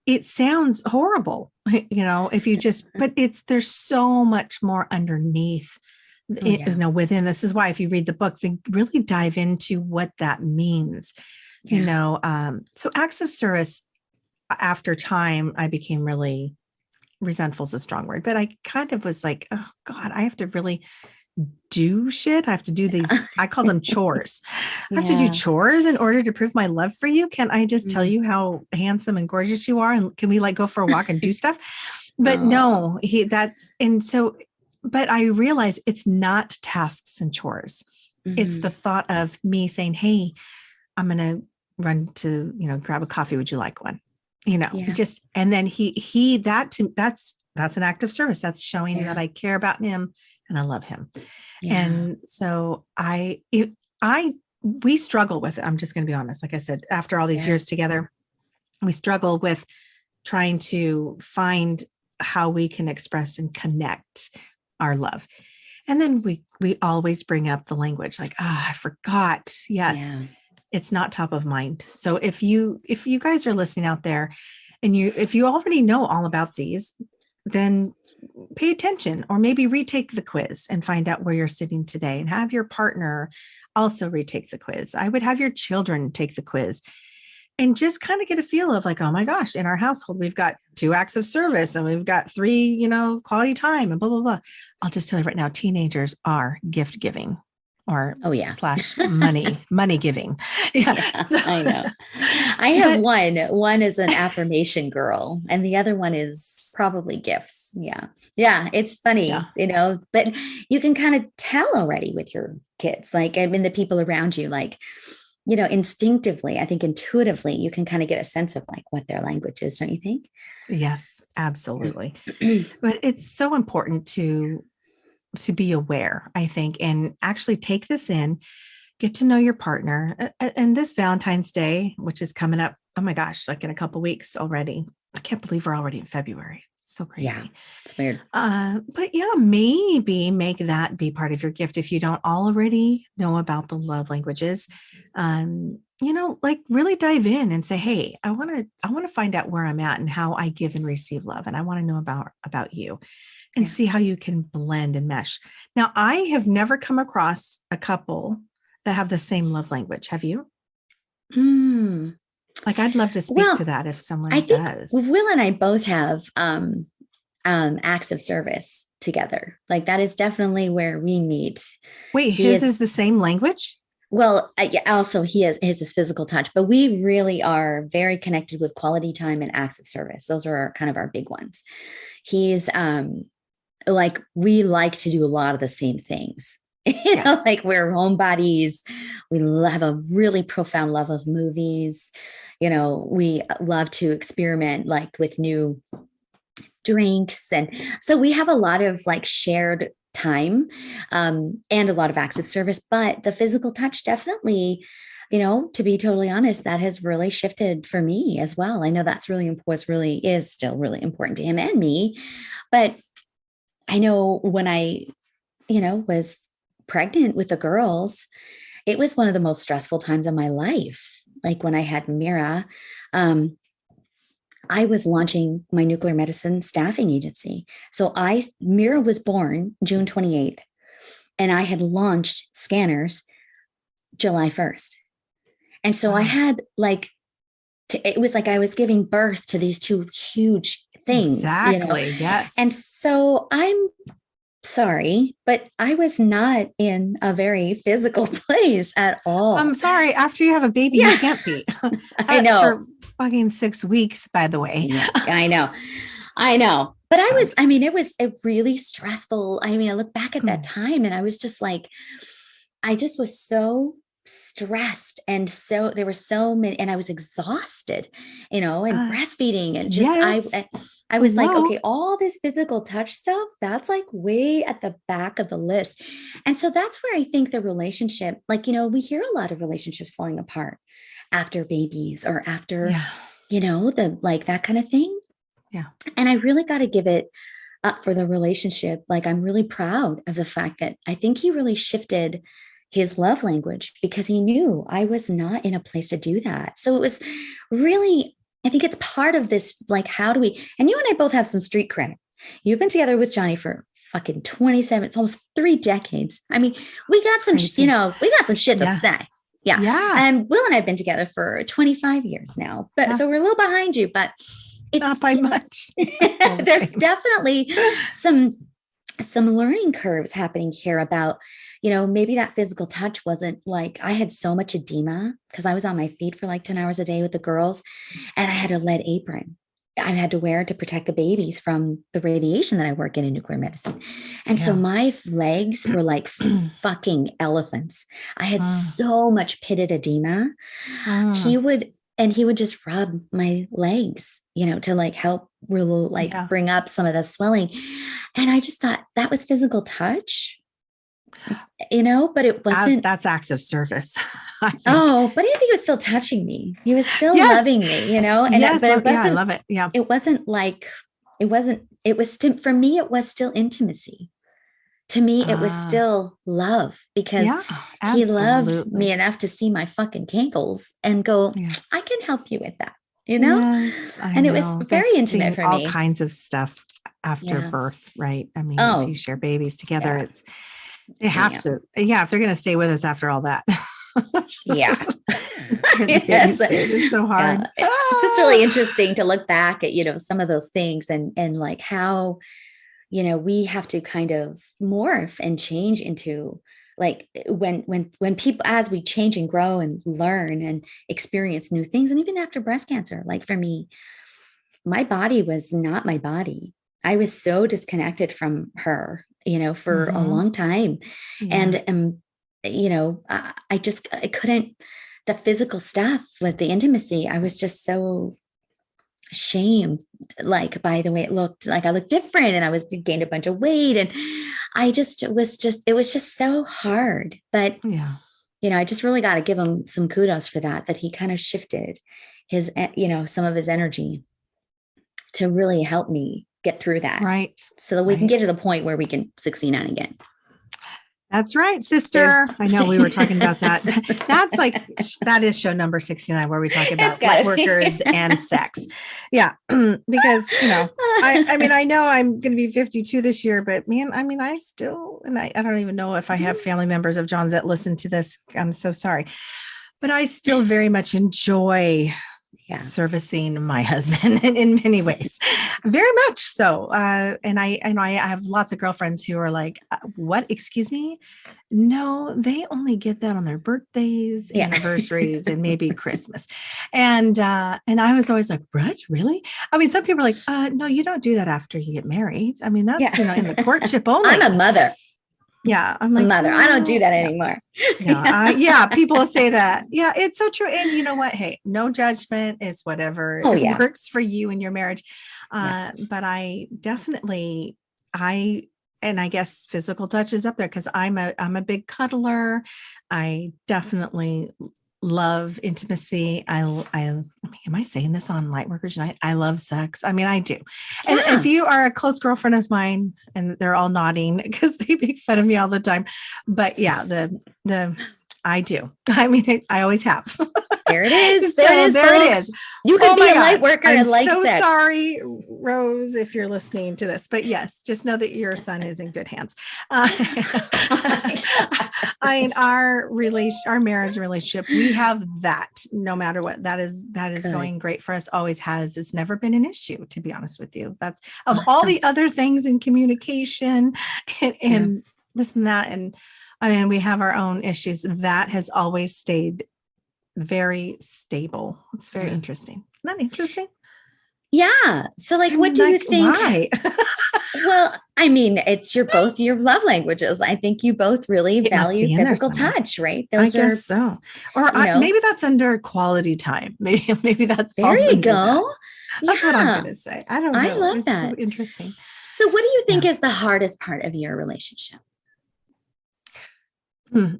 it sounds horrible, if you just, but there's so much more underneath, within. This is why, if you read the book, they really dive into what that means, so acts of service, after time, I became really, resentful is a strong word, but I kind of was like, oh God, I have to really do shit. I have to do these, I call them chores. I have to do chores in order to prove my love for you. Can I just tell you how handsome and gorgeous you are? And can we go for a walk and do stuff? But no, but I realize it's not tasks and chores. It's the thought of me saying, hey, I'm going to run to, grab a coffee. Would you like one? Yeah. just, and then that's an act of service. That's showing that I care about him and I love him. Yeah. And so we struggle with it. I'm just going to be honest. Like I said, after all these years together, we struggle with trying to find how we can express and connect our love. And then we always bring up the language like, I forgot. Yes. Yeah. It's not top of mind. So if you guys are listening out there and if you already know all about these, then pay attention, or maybe retake the quiz and find out where you're sitting today, and have your partner also retake the quiz. I would have your children take the quiz and just kind of get a feel of like, oh my gosh, in our household, we've got 2 acts of service and we've got 3, quality time and blah, blah, blah. I'll just tell you right now, teenagers are gift giving or / money giving. Yeah. So, I know. I have one is an affirmation girl and the other one is probably gifts. Yeah. Yeah. It's funny, but you can kind of tell already with your kids, like, I mean, the people around you, like, instinctively, I think intuitively, you can kind of get a sense of like what their language is. Don't you think? Yes, absolutely. But it's so important to be aware, I think, and actually take this in, get to know your partner. And this Valentine's Day, which is coming up, oh my gosh, like in a couple of weeks already. I can't believe we're already in February. It's so crazy. Yeah, it's weird. But maybe make that be part of your gift if you don't already know about the love languages. Like really dive in and say, hey, I want to find out where I'm at and how I give and receive love. And I want to know about you. And see how you can blend and mesh. Now, I have never come across a couple that have the same love language. Have you? Like, I'd love to speak to that if someone does. Will and I both have acts of service together. Like, that is definitely where we meet. Wait, his is the same language? Well, also his is physical touch, but we really are very connected with quality time and acts of service. Those are kind of our big ones. He's like, we like to do a lot of the same things, like we're homebodies. We have a really profound love of movies. We love to experiment like with new drinks. And so we have a lot of like shared time and a lot of acts of service, but the physical touch definitely, to be totally honest, that has really shifted for me as well. I know that's really important, is still really important to him and me, but I know when I, was pregnant with the girls, it was one of the most stressful times of my life. Like when I had Mira, I was launching my nuclear medicine staffing agency. So Mira was born June 28th, and I had launched scanners July 1st. And so I had it was like I was giving birth to these 2 huge things. Exactly. Yes. And so I'm sorry, but I was not in a very physical place at all. I'm sorry. After you have a baby, you can't be. I know. For fucking 6 weeks, by the way. Yeah, I know. But it was a really stressful. I look back at that time and I was just like, I just was so stressed. And so there were so many, and I was exhausted, and breastfeeding and just, I was like, okay, all this physical touch stuff, that's like way at the back of the list. And so that's where I think the relationship, like, we hear a lot of relationships falling apart after babies or after, that kind of thing. Yeah. And I really got to give it up for the relationship. Like, I'm really proud of the fact that I think he really shifted his love language because he knew I was not in a place to do that. So it was really, I think it's part of this, like, how do we, and you and I both have some street cred. You've been together with Johnny for fucking 27, almost 3 decades. We got some, we got some shit to say. Yeah. And Will and I have been together for 25 years now, but so we're a little behind you, but it's not by much. There's definitely some learning curves happening here about, maybe that physical touch wasn't like, I had so much edema because I was on my feet for like 10 hours a day with the girls, and I had a lead apron I had to wear to protect the babies from the radiation that I work in nuclear medicine. And so my legs were like fucking elephants. I had so much pitted edema. He would, and he would just rub my legs, to like help really like bring up some of the swelling. And I just thought that was physical touch, but it wasn't. That's acts of service. Oh, but I think he was still touching me. He was still loving me, and yes, but it wasn't, I love it. Yeah. It wasn't like, it was still, for me, it was still intimacy. To me, it was still love, because he loved me enough to see my fucking cankles and go, I can help you with that, Yes, and it was very intimate for me. All kinds of stuff after birth, right? I mean, if you share babies together, they have to, if they're going to stay with us after all that. It's so hard. It's just really interesting to look back at, some of those things and like how, we have to kind of morph and change into like when people, as we change and grow and learn and experience new things. And even after breast cancer, like for me, my body was not my body. I was so disconnected from her, for a long time. And, I couldn't, the physical stuff with the intimacy, I was just so shamed, like by the way it looked, like I looked different and I was gained a bunch of weight. And it was just so hard. But, I just really got to give him some kudos for that he kind of shifted his, some of his energy to really help me get through that. Right. So that we can get to the point where we can 69 again. That's right, sister. I know we were talking about that. That is show number 69, where we talk about light workers and sex. Yeah. Because, I know I'm going to be 52 this year, but man, I still, and I don't even know if I have family members of John's that listen to this. I'm so sorry, but I still very much enjoy servicing my husband in many ways, very much so. And I have lots of girlfriends who are like, what, excuse me? No, they only get that on their birthdays, anniversaries, and maybe Christmas. And I was always like, what, really? I mean, some people are like, no, you don't do that after you get married. I mean, that's, in the courtship only. I'm a mother. Yeah. I'm like, mother. I don't do that anymore. People say that. Yeah, it's so true. And you know what? Hey, no judgment. Is whatever works for you in your marriage. But I definitely, I guess physical touch is up there because I'm a big cuddler. I definitely love intimacy. I mean, am I saying this on Lightworkers Unite? I love sex. I mean, I do. And if you are a close girlfriend of mine, and they're all nodding because they make fun of me all the time, but I do. I mean, I always have. There it is. There it is. You can be a light worker and like sex. I'm so sorry, Rose, if you're listening to this, but yes, just know that your son is in good hands. Our marriage relationship, we have that no matter what. That is going great for us. Always has. It's never been an issue, to be honest with you. That's of all the other things in communication and this and that. And I mean, we have our own issues. That has always stayed very stable. It's very interesting. Isn't that interesting? Yeah. So what do you think? Why? Well, I mean, it's both your love languages. I think you both really value physical touch, right? I guess so. Or maybe that's under quality time. Maybe that's there you go. That's what I'm going to say. I don't know. I love that. So interesting. So what do you think is the hardest part of your relationship?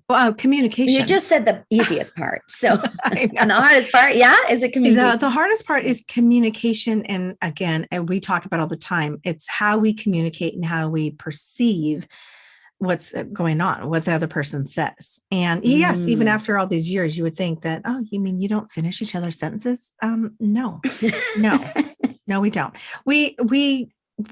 Well, communication. You just said the easiest part. So and the hardest part, is it communication? The hardest part is communication. And again, we talk about all the time, it's how we communicate and how we perceive what's going on, what the other person says. And yes, even after all these years, you would think that, oh, you mean you don't finish each other's sentences? No, we don't.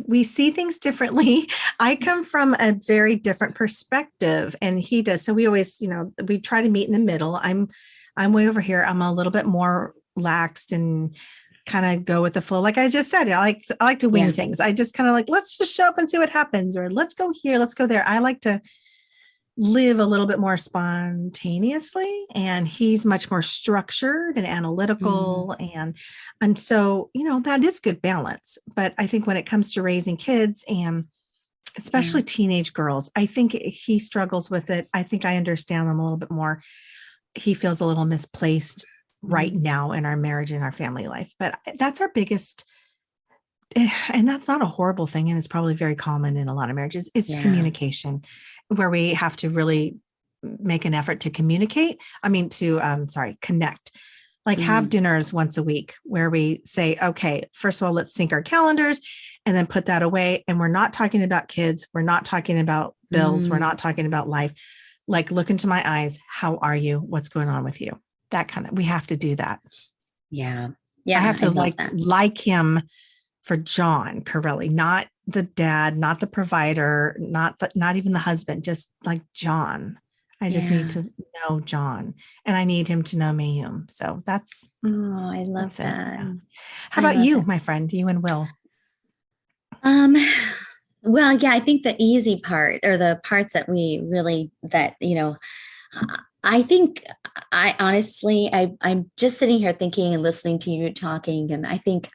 We see things differently. I come from a very different perspective and he does. So we always, we try to meet in the middle. I'm way over here. I'm a little bit more laxed and kind of go with the flow. Like I just said, I like to wing things. I just kind of like, let's just show up and see what happens, or let's go here, let's go there. I like to live a little bit more spontaneously, and he's much more structured and analytical. And so, that is good balance. But I think when it comes to raising kids, and especially teenage girls, I think he struggles with it. I think I understand them a little bit more. He feels a little misplaced right now in our marriage and our family life. But that's our biggest, and that's not a horrible thing. And it's probably very common in a lot of marriages. It's communication, where we have to really make an effort to communicate. I mean, connect. Like have dinners once a week where we say, okay, first of all, let's sync our calendars and then put that away. And we're not talking about kids. We're not talking about bills. We're not talking about life. Like, look into my eyes. How are you? What's going on with you? That kind of, we have to do that. Yeah. I have to like him for John Corelli, not the dad, not the provider, not even the husband, just like John. I just need to know John, and I need him to know Mayume. So that's, I love that. Yeah. How about you, my friend, you and Will? Well, yeah, I think the easy part, or the parts that I think I honestly, I'm just sitting here thinking and listening to you talking. And I think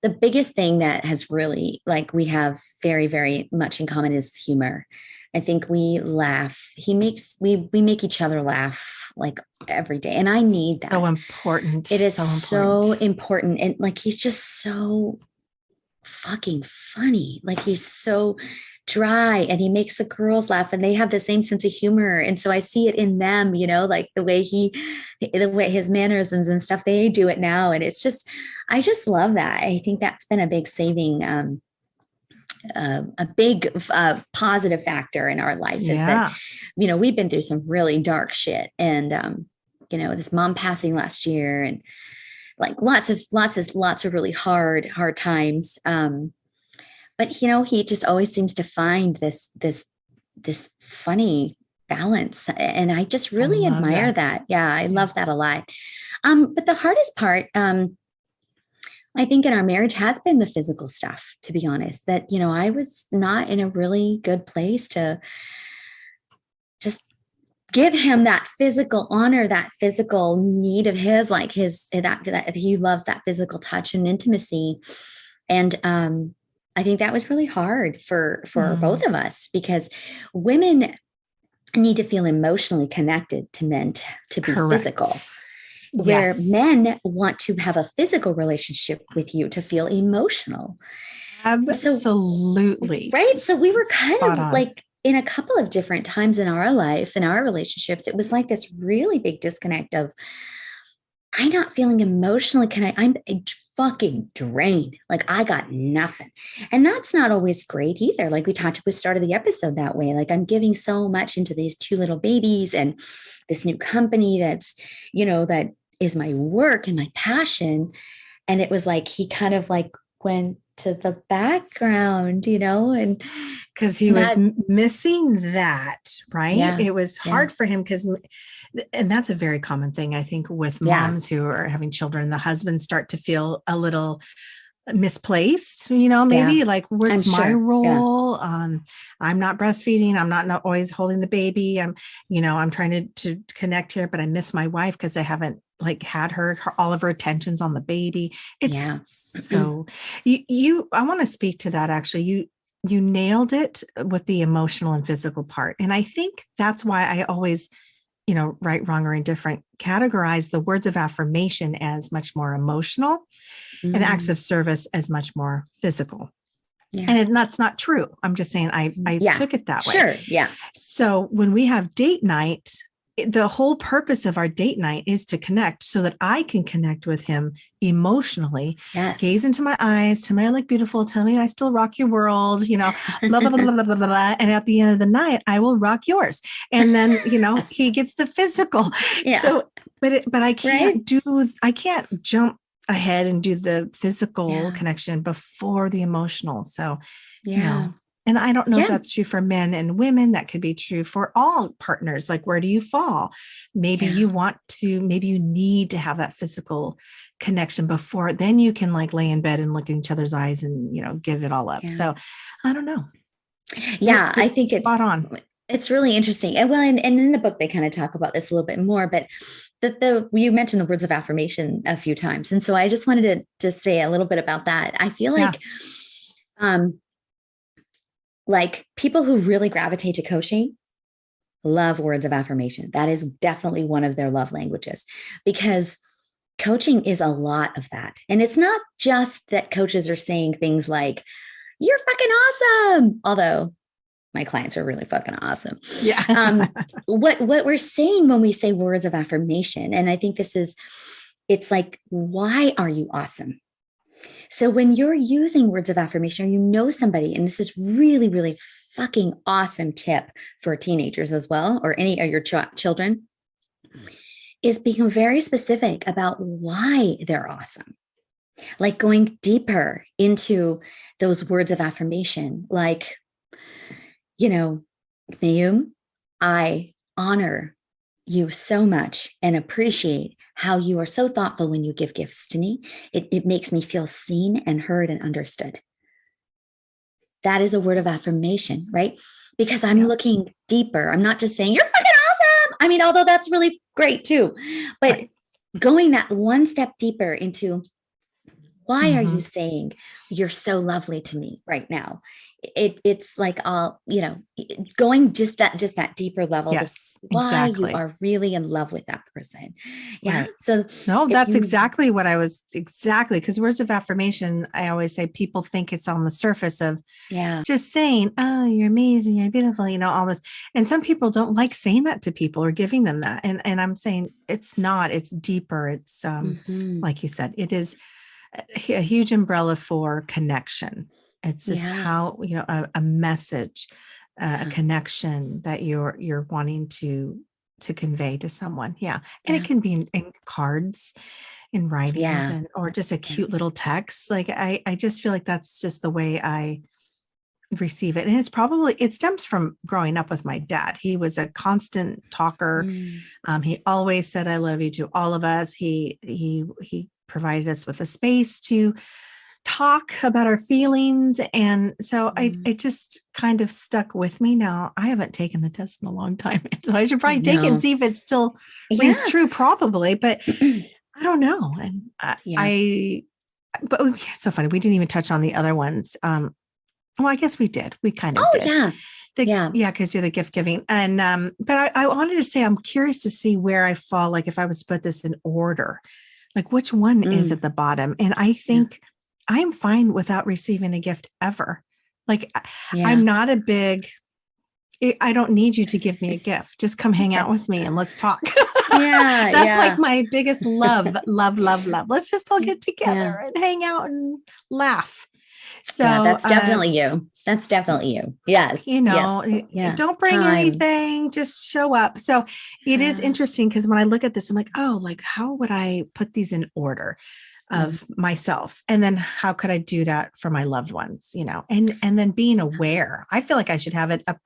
the biggest thing that has really, like, we have very, very much in common is humor. I think we laugh. We make each other laugh like every day. And I need that. So important. It is so important. And like, he's just so fucking funny. Like, he's so dry, and he makes the girls laugh, and they have the same sense of humor. And so I see it in them, like the way his mannerisms and stuff, they do it now. And it's just, I just love that. I think that's been a big saving, a big positive factor in our life is that, we've been through some really dark shit, and, this mom passing last year, and like lots of really hard times. But he just always seems to find this funny balance. And I just really admire that. Yeah, I love that a lot. But the hardest part, I think, in our marriage has been the physical stuff, to be honest, that, I was not in a really good place to just give him that physical honor, that physical need of his, like that he loves that physical touch and intimacy. And, I think that was really hard for both of us, because women need to feel emotionally connected to men to be physical. Where men want to have a physical relationship with you to feel emotional. Absolutely. Right. So we were kind of like, in a couple of different times in our life, in our relationships, it was like this really big disconnect of, I'm not feeling emotionally connected. I'm fucking drained. Like, I got nothing. And that's not always great either. Like we started the episode that way. Like, I'm giving so much into these two little babies and this new company that's, that is my work and my passion. And it was like, he kind of like went to the background, and because he was missing that, right? Yeah, it was hard for him and that's a very common thing, I think, with moms who are having children. The husbands start to feel a little misplaced, maybe like, what's my role? I'm not breastfeeding. I'm not always holding the baby. I'm trying to connect here, but I miss my wife because I haven't like had all of her attentions on the baby. So I want to speak to that. Actually, you nailed it with the emotional and physical part. And I think that's why I always, right, wrong, or indifferent, categorize the words of affirmation as much more emotional and acts of service as much more physical. And that's not true. I'm just saying I took it that way. Sure. Yeah. So when we have date night, the whole purpose of our date night is to connect so that I can connect with him emotionally, gaze into my eyes, tell me I look beautiful, tell me I still rock your world, blah, blah, blah, blah, blah, blah, blah. And at the end of the night, I will rock yours. And then, he gets the physical. Yeah. So, but I can't I can't jump ahead and do the physical connection before the emotional. So, and I don't know if that's true for men and women. That could be true for all partners. Like, where do you fall? Maybe you need to have that physical connection before, then you can like lay in bed and look in each other's eyes and, give it all up. Yeah. So I don't know. Yeah. I think it's spot on. It's really interesting. And and in the book, they kind of talk about this a little bit more, but you mentioned the words of affirmation a few times. And so I just wanted to say a little bit about that. I feel like people who really gravitate to coaching love words of affirmation. That is definitely one of their love languages, because coaching is a lot of that. And it's not just that coaches are saying things like, you're fucking awesome. Although my clients are really fucking awesome. Yeah. What we're saying when we say words of affirmation, and I think it's like, why are you awesome? So when you're using words of affirmation, or you know somebody, and this is really, really fucking awesome tip for teenagers as well, or any of your children, is being very specific about why they're awesome. Like going deeper into those words of affirmation, like, Mayume, I honor you so much and appreciate how you are so thoughtful when you give gifts to me. It makes me feel seen and heard and understood. That is a word of affirmation, right? Because I'm looking deeper. I'm not just saying, you're fucking awesome. I mean, although that's really great too, but going that one step deeper into, why are you saying you're so lovely to me right now? It's like going just that deeper level. Yes, why exactly. you are really in love with that person. Yeah. Right. So no, that's exactly what I was because words of affirmation, I always say people think it's on the surface of just saying, oh, you're amazing, you're beautiful, all this. And some people don't like saying that to people or giving them that. And I'm saying it's not, it's deeper. It's like you said, it is a huge umbrella for connection. It's just how, a message, a connection that you're wanting to convey to someone. Yeah. And it can be in cards, in writings, or just a cute little text. Like, I just feel like that's just the way I receive it. And it stems from growing up with my dad. He was a constant talker. He always said, I love you to all of us. He provided us with a space to talk about our feelings. And so it just kind of stuck with me. Now, I haven't taken the test in a long time, so I should probably take it and see if it still rings true, probably, but I don't know. And but it's so funny. We didn't even touch on the other ones. Well, I guess we did. We kind of did. Because you're the gift giving. And but I wanted to say, I'm curious to see where I fall, like if I was to put this in order, like which one is at the bottom. And I think I'm fine without receiving a gift ever. Like I'm not a big, I don't need you to give me a gift. Just come hang out with me and let's talk. That's like my biggest love. Let's just all get together and hang out and laugh. So that's definitely you. That's definitely you. Yes. Don't bring anything, just show up. So it is interesting because when I look at this, I'm like, oh, like how would I put these in order of myself? And then how could I do that for my loved ones, and then being aware. I feel like I should have it up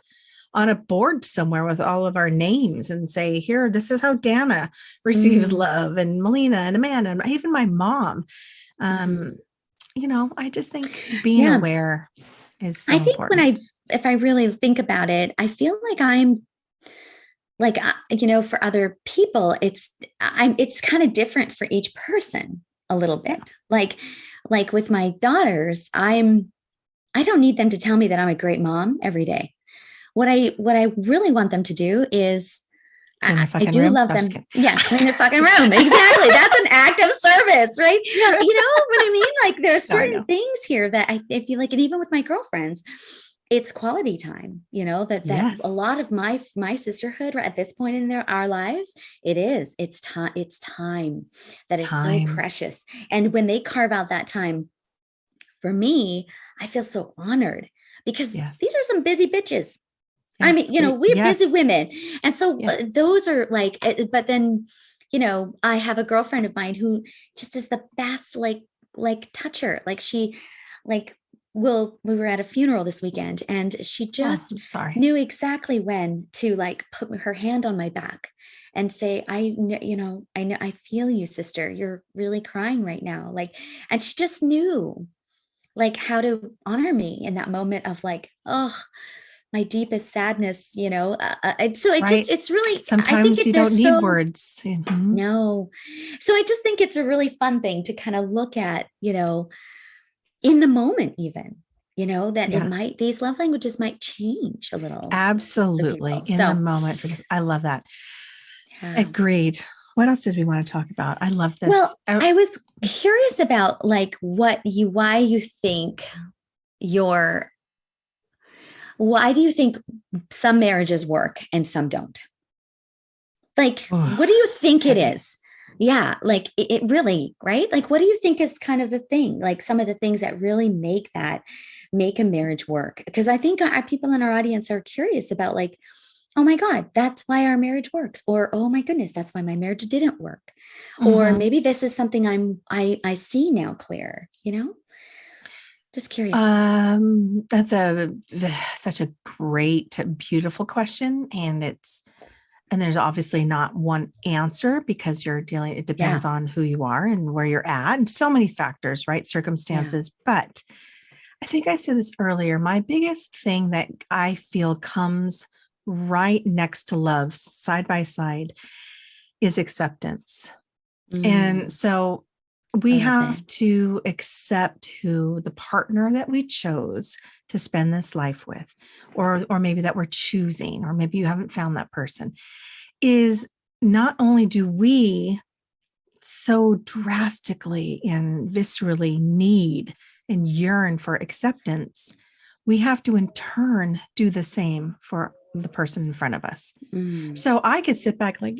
on a board somewhere with all of our names and say, here, this is how Dana receives love, and Melina and Amanda, and even my mom. I just think being aware is so important. If I really think about it, I feel like I'm like, for other people, it's kind of different for each person a little bit. Like with my daughters, I don't need them to tell me that I'm a great mom every day. What I really want them to do is I do love them. Clean their fucking room. Exactly. That's an act of service, right? You know what I mean? Like there are certain things here that I feel like, and even with my girlfriends, it's quality time, that a lot of my sisterhood at this point in our lives, it's time that is so precious. And when they carve out that time for me, I feel so honored because these are some busy bitches. I mean, we're busy women. And so those are like, but then, I have a girlfriend of mine who just is the best, like toucher. Like she, we were at a funeral this weekend and she just knew exactly when to like put her hand on my back and say, I know, I feel you, sister. You're really crying right now. Like, and she just knew like how to honor me in that moment of like, oh, my deepest sadness, so it's really, sometimes you don't need words. No. So I just think it's a really fun thing to kind of look at, in the moment, even, that these love languages might change a little. Absolutely. In the moment. I love that. Agreed. What else did we want to talk about? I love this. Well, I was curious about like why you think why do you think some marriages work and some don't? Like, what do you think it is? Yeah, like it really, right? Like, what do you think is kind of the thing? Like some of the things that really make a marriage work? Because I think our people in our audience are curious about like, oh my God, that's why our marriage works. Or, oh my goodness, that's why my marriage didn't work. Or maybe this is something I see now clear, Just curious. That's such a great, beautiful question. And there's obviously not one answer because it depends on who you are and where you're at and so many factors, right? Circumstances. But I think I said this earlier. My biggest thing that I feel comes right next to love, side by side, is acceptance. And so we have to accept who the partner that we chose to spend this life with, or maybe that we're choosing, or maybe you haven't found that person, is not only do we so drastically and viscerally need and yearn for acceptance, we have to in turn do the same for the person in front of us. So I could sit back like,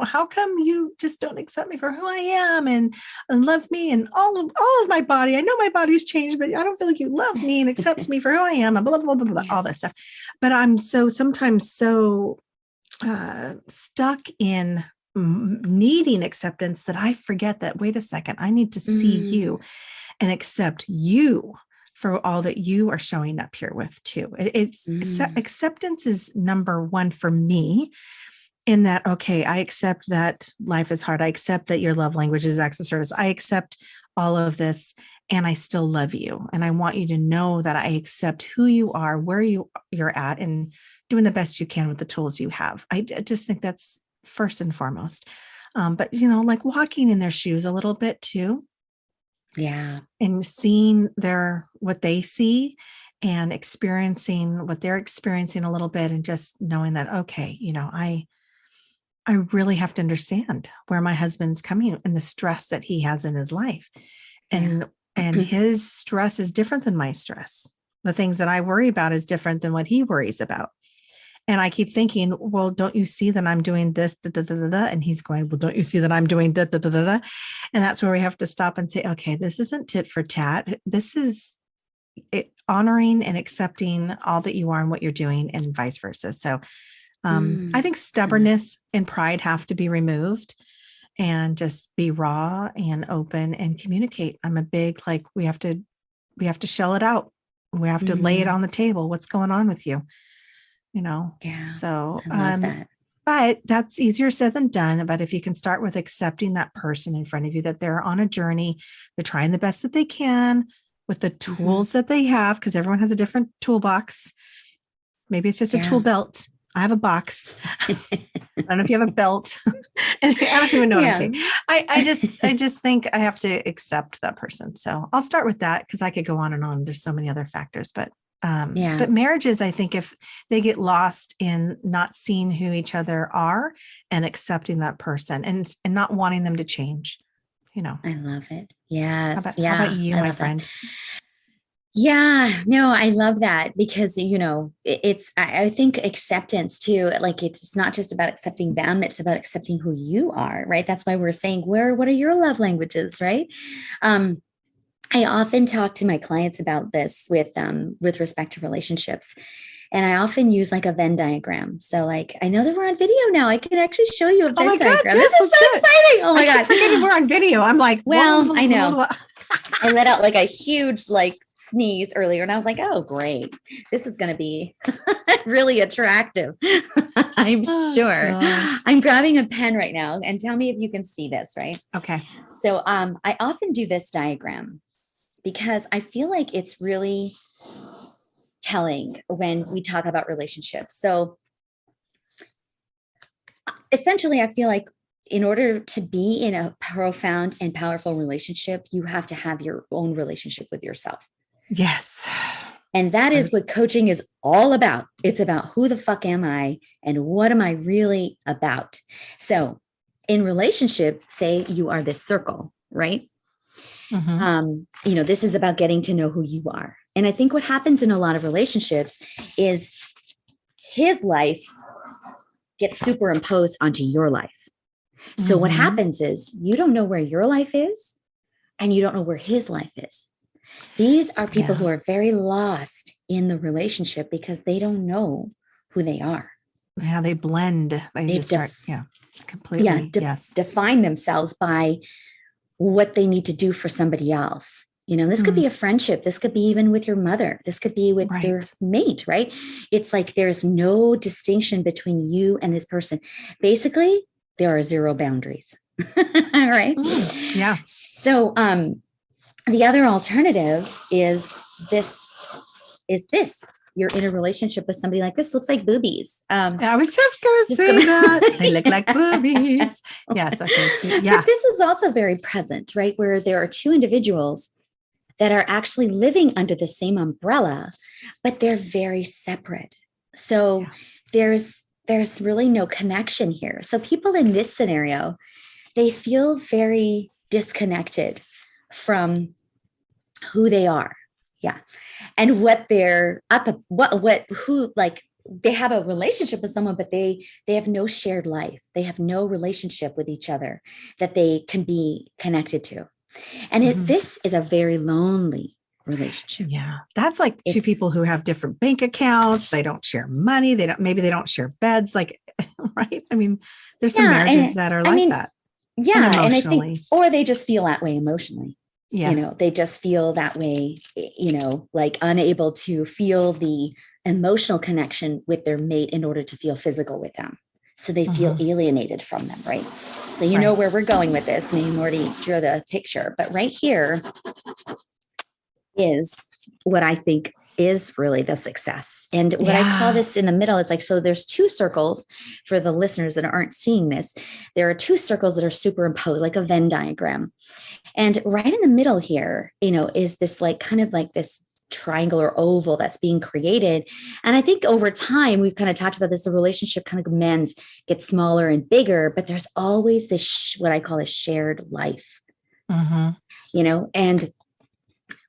how come you just don't accept me for who I am and love me and all of my body? I know my body's changed, but I don't feel like you love me and accept me for who I am and blah, blah, blah, blah, all that stuff. But I'm sometimes so stuck in needing acceptance that I forget that, wait a second, I need to see you and accept you for all that you are showing up here with too. Acceptance is number one for me, in that, okay, I accept that life is hard. I accept that your love language is acts of service. I accept all of this, and I still love you. And I want you to know that I accept who you are, where you're at, and doing the best you can with the tools you have. I just think that's first and foremost. But like walking in their shoes a little bit too. Yeah. And seeing what they see and experiencing what they're experiencing a little bit, and just knowing that, okay, I really have to understand where my husband's coming and the stress that he has in his life. And his stress is different than my stress. The things that I worry about is different than what he worries about. And I keep thinking, well, don't you see that I'm doing this? Da, da, da, da, da? And he's going, well, don't you see that I'm doing da, da, da, da, da? And that's where we have to stop and say, okay, this isn't tit for tat. This is honoring and accepting all that you are and what you're doing, and vice versa. So I think stubbornness and pride have to be removed, and just be raw and open and communicate. I'm a big, like, we have to shell it out. We have to lay it on the table. What's going on with you? So I love that. But that's easier said than done. But if you can start with accepting that person in front of you, that they're on a journey, they're trying the best that they can with the tools that they have, because everyone has a different toolbox. Maybe it's just a tool belt. I have a box. I don't know if you have a belt. And I don't even know what I'm saying. I just think I have to accept that person. So I'll start with that, because I could go on and on. There's so many other factors, but marriages, I think, if they get lost in not seeing who each other are and accepting that person and not wanting them to change, I love it. Yes. How about you, my friend? Yeah, no, I love that, because, I think acceptance too, like it's not just about accepting them, it's about accepting who you are, right? That's why we're saying, what are your love languages, right? I often talk to my clients about this with respect to relationships. And I often use like a Venn diagram. So like, I know that we're on video now. I can actually show you a Venn diagram. Yes, this is so exciting. Oh my God. Forgetting we're on video. I'm like, well, I know. I let out like a huge like sneeze earlier, and I was like, oh, great. This is going to be really attractive. I'm sure. Gosh. I'm grabbing a pen right now, and tell me if you can see this, right? Okay. So I often do this diagram because I feel like it's really telling when we talk about relationships. So essentially, I feel like in order to be in a profound and powerful relationship, you have to have your own relationship with yourself. Yes. And that is what coaching is all about. It's about who the fuck am I and what am I really about? So in relationship, say you are this circle, right? Mhm. This is about getting to know who you are. And I think what happens in a lot of relationships is his life gets superimposed onto your life. So what Mhm. happens is you don't know where your life is and you don't know where his life is. These are people who Yeah. are very lost in the relationship because they don't know who they are. Yeah, they blend. They They've just start, completely. Yes. defined themselves by what they need to do for somebody else. This could Mm, be a friendship. This could be even with your mother. This could be with your right. mate, right? It's like there's no distinction between you and this person. Basically, there are zero boundaries. All right. Yeah. So the other alternative is this. You're in a relationship with somebody like this. Looks like boobies. I was just going to Just say that. They look like Yeah. boobies. Yes. Okay. But this is also very present, right? Where there are two individuals that are actually living under the same umbrella, but they're very separate. So there's really no connection here. So people in this scenario, they feel very disconnected from who they are. Yeah. And what they're up, who like they have a relationship with someone, but they have no shared life. They have no relationship with each other that they can be connected to. And this is a very lonely relationship. Yeah. That's like two It's people who have different bank accounts. They don't share money. Maybe they don't share beds. Like, right. I mean, there's some yeah, marriages and that are I like mean, that. And yeah, and I think, emotionally. or they just feel that way emotionally. Yeah. They just feel that way, like unable to feel the emotional connection with their mate in order to feel physical with them. So they feel alienated from them, right? So you know where we're going with this. Maybe Morty drew the picture, but right here is what I think is really the success. And what I call this in the middle is like, so there's two circles for the listeners that aren't seeing this. There are two circles that are superimposed like a Venn diagram. And right in the middle here, is this like kind of like this triangle or oval that's being created. And I think over time, we've kind of talked about this, the relationship kind of mends, gets smaller and bigger, but there's always this, what I call a shared life, and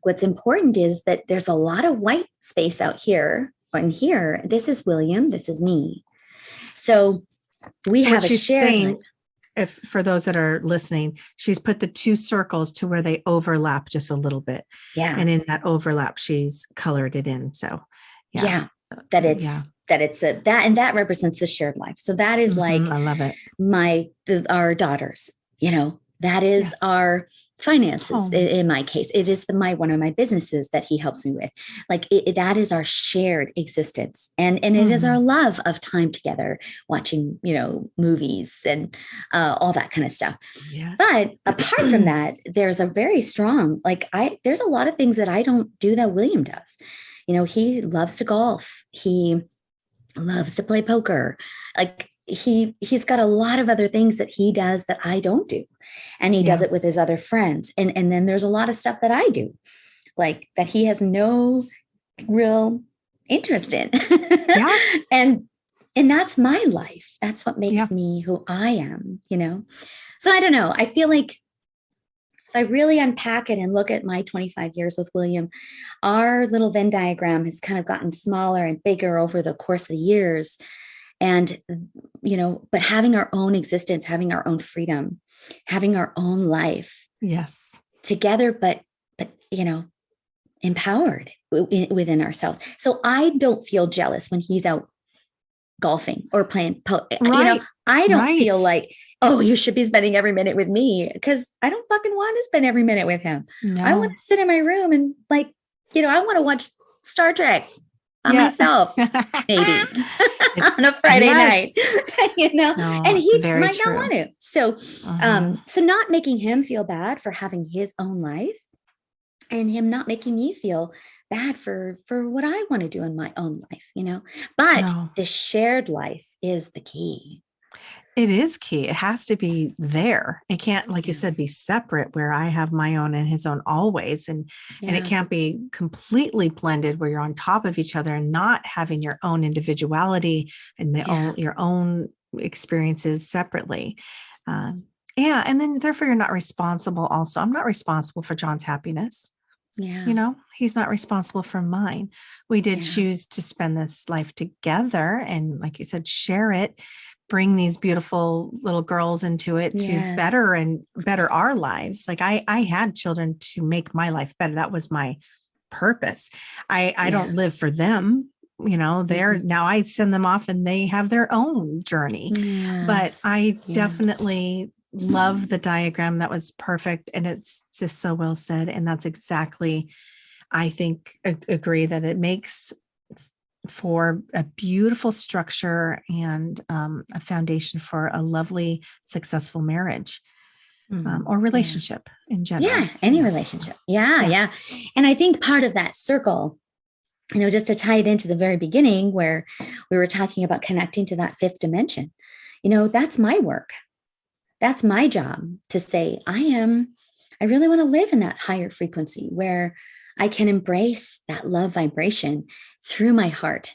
what's important is that there's a lot of white space out here. And here, this is William, this is me. So we have a shared life. If for those that are listening, she's put the two circles to where they overlap just a little bit. Yeah. And in that overlap, she's colored it in. So that that represents the shared life. So that is like, I love it. Our daughters, that is our finances. In my case, it is one of my businesses that he helps me with. Like that is our shared existence. And it is our love of time together, watching, movies and all that kind of stuff. Yes. But apart from that, there's a very strong, there's a lot of things that I don't do that William does. He loves to golf. He loves to play poker. Like he's got a lot of other things that he does that I don't do. And he does it with his other friends. And then there's a lot of stuff that I do, like that he has no real interest in. And that's my life. That's what makes me who I am, So I don't know. I feel like if I really unpack it and look at my 25 years with William, our little Venn diagram has kind of gotten smaller and bigger over the course of the years. And, but having our own existence, having our own freedom, having our own life. Yes. Together, but, empowered within ourselves. So I don't feel jealous when he's out golfing or playing. I don't feel like, oh, you should be spending every minute with me, because I don't fucking want to spend every minute with him. No. I want to sit in my room and I want to watch Star Trek on myself, maybe on a Friday night, and he might not want to. So, so not making him feel bad for having his own life, and him not making me feel bad for what I want to do in my own life, but the shared life is the key. It is key. It has to be there. It can't, like you said, be separate where I have my own and his own always. And it can't be completely blended where you're on top of each other and not having your own individuality and your own experiences separately. Yeah. And then therefore you're not responsible also. I'm not responsible for John's happiness. Yeah. He's not responsible for mine. We did Yeah. choose to spend this life together and, like you said, share it, bring these beautiful little girls into it to Yes. better our lives. Like I had children to make my life better. That was my purpose. I don't live for them. They're now I send them off and they have their own journey. But Yes. I definitely love the diagram. That was perfect. And it's just so well said. And that's exactly, I think, agree that it makes for a beautiful structure and a foundation for a lovely, successful marriage or relationship in general. Yeah, any relationship. Yeah. And I think part of that circle, just to tie it into the very beginning where we were talking about connecting to that fifth dimension, that's my work. That's my job to say, I really want to live in that higher frequency where I can embrace that love vibration through my heart,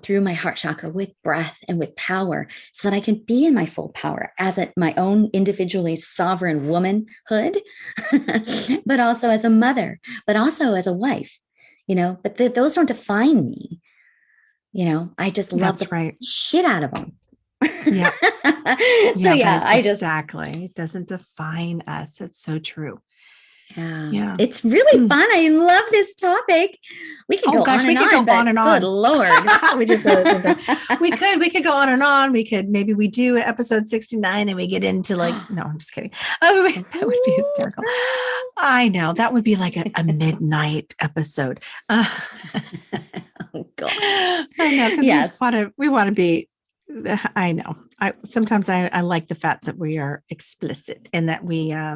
through my heart chakra with breath and with power so that I can be in my full power as my own individually sovereign womanhood, but also as a mother, but also as a wife, but those don't define me. I just love the shit out of them. Yeah. So exactly. It doesn't define us. It's so true. Yeah. It's really fun. I love this topic. We could go on and on. Good Lord. we could go on and on. Maybe we do episode 69 and we get into no, I'm just kidding. That would be hysterical. I know that would be like a midnight episode. Oh gosh. I know. Yes. We want to be, I know. Sometimes I like the fact that we are explicit and that we are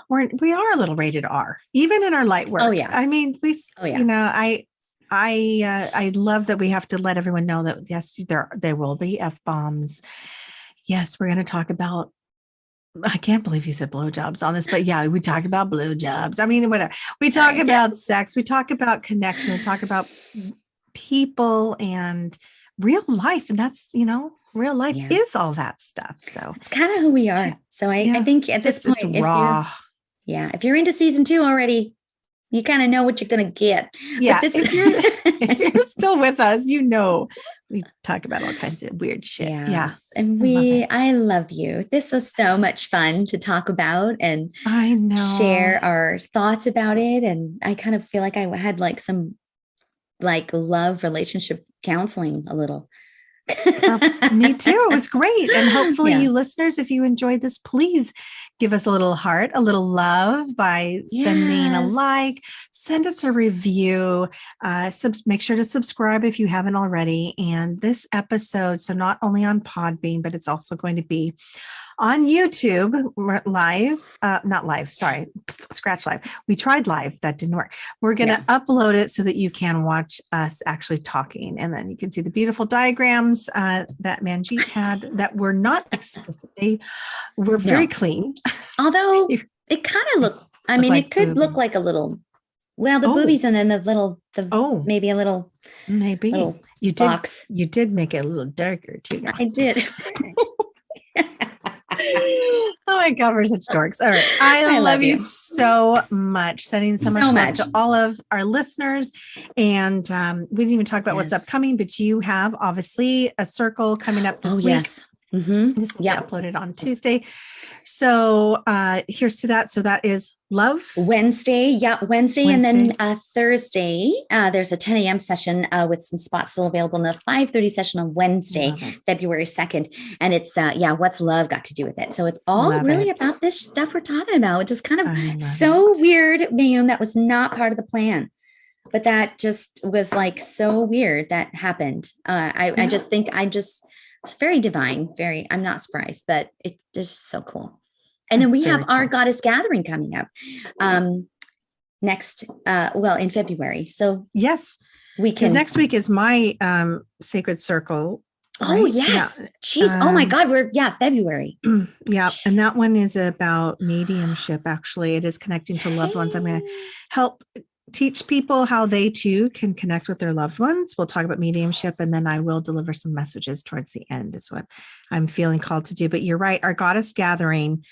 a little rated R, even in our light work. Oh yeah. I mean, I love that we have to let everyone know that yes, there will be F-bombs. Yes, we're going to talk about. I can't believe you said blowjobs on this, but yeah, we talk about blowjobs. I mean, whatever. We talk about sex. We talk about connection. We talk about people and real life, and that's real life is all that stuff. So it's kind of who we are. So I think at this point, if you're into season 2 already, you kind of know what you're going to get. Yeah. But if you're still with us, we talk about all kinds of weird shit. Yeah. And I love you. This was so much fun to talk about and I know share our thoughts about it. And I kind of feel like I had some love relationship counseling a little. Me too. It was great. And hopefully you listeners, if you enjoyed this, please give us a little heart, a little love by sending a like, send us a review, make sure to subscribe if you haven't already. And this episode, so not only on Podbean, but it's also going to be on YouTube live, not live, sorry, scratch live. We tried live. That didn't work. We're going to upload it so that you can watch us actually talking. And then you can see the beautiful diagrams that Manjeet had that were not explicit. They were very clean. Although it kind of looked, it could look like a little, the boobies and then maybe a little, little box. You did make it a little darker too. I did. Oh my God, we're such dorks. All right. I love you so much. Sending so much love to all of our listeners. And we didn't even talk about what's upcoming, but you have obviously a circle coming up this week. Yes. Mm-hmm. This will be uploaded on Tuesday. So here's to that. So that is love. Wednesday. Yeah, Wednesday. And then Thursday, there's a 10 a.m. session with some spots still available in the 5:30 session on Wednesday, February 2nd. And it's, what's love got to do with it? So it's all about this stuff we're talking about, which is kind of so weird, Mayume. That was not part of the plan. But that just was so weird that happened. I just think very divine, I'm not surprised, but it's just so cool. And then we have our goddess gathering coming up next, in February. So yes, we can. Next week is my sacred circle. Right? Oh yes. Jeez. Oh my God. February. Yeah. And that one is about mediumship. Actually, it is connecting to loved ones. I'm going to help teach people how they too can connect with their loved ones. We'll talk about mediumship, and then I will deliver some messages towards the end is what I'm feeling called to do. But you're right. Our Goddess Gathering,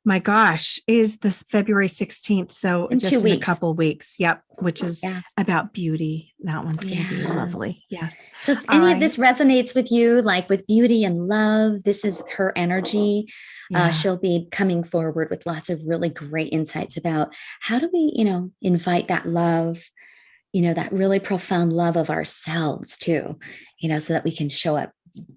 my gosh, is this February 16th. So In just 2 in weeks. a couple of weeks. Yep. Which is Yeah. about beauty. That one's going to be Yes. lovely. Yes. So if All any right. of this resonates with you, like with beauty and love, this is her energy. Yeah. She'll be coming forward with lots of really great insights about how do we, invite that love, that really profound love of ourselves too, so that we can show up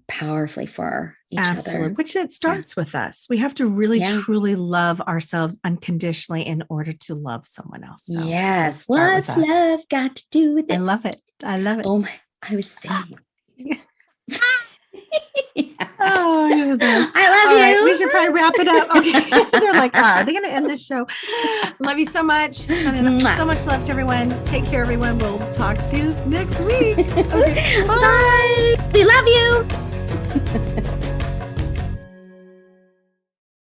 powerfully for each Absolutely. other. Which it starts with us. We have to really, Yeah. truly love ourselves unconditionally in order to love someone else. So Yes. start with What's us. love got to do with I it? love it. I love it. Oh my, I was saying. Oh, you're the best. I love All you. right, we should probably wrap it up. Okay. They're like, are they going to end this show? Love you so much. Sending so much love to everyone. Take care, everyone. We'll talk to you next week. Okay. Bye. We love you.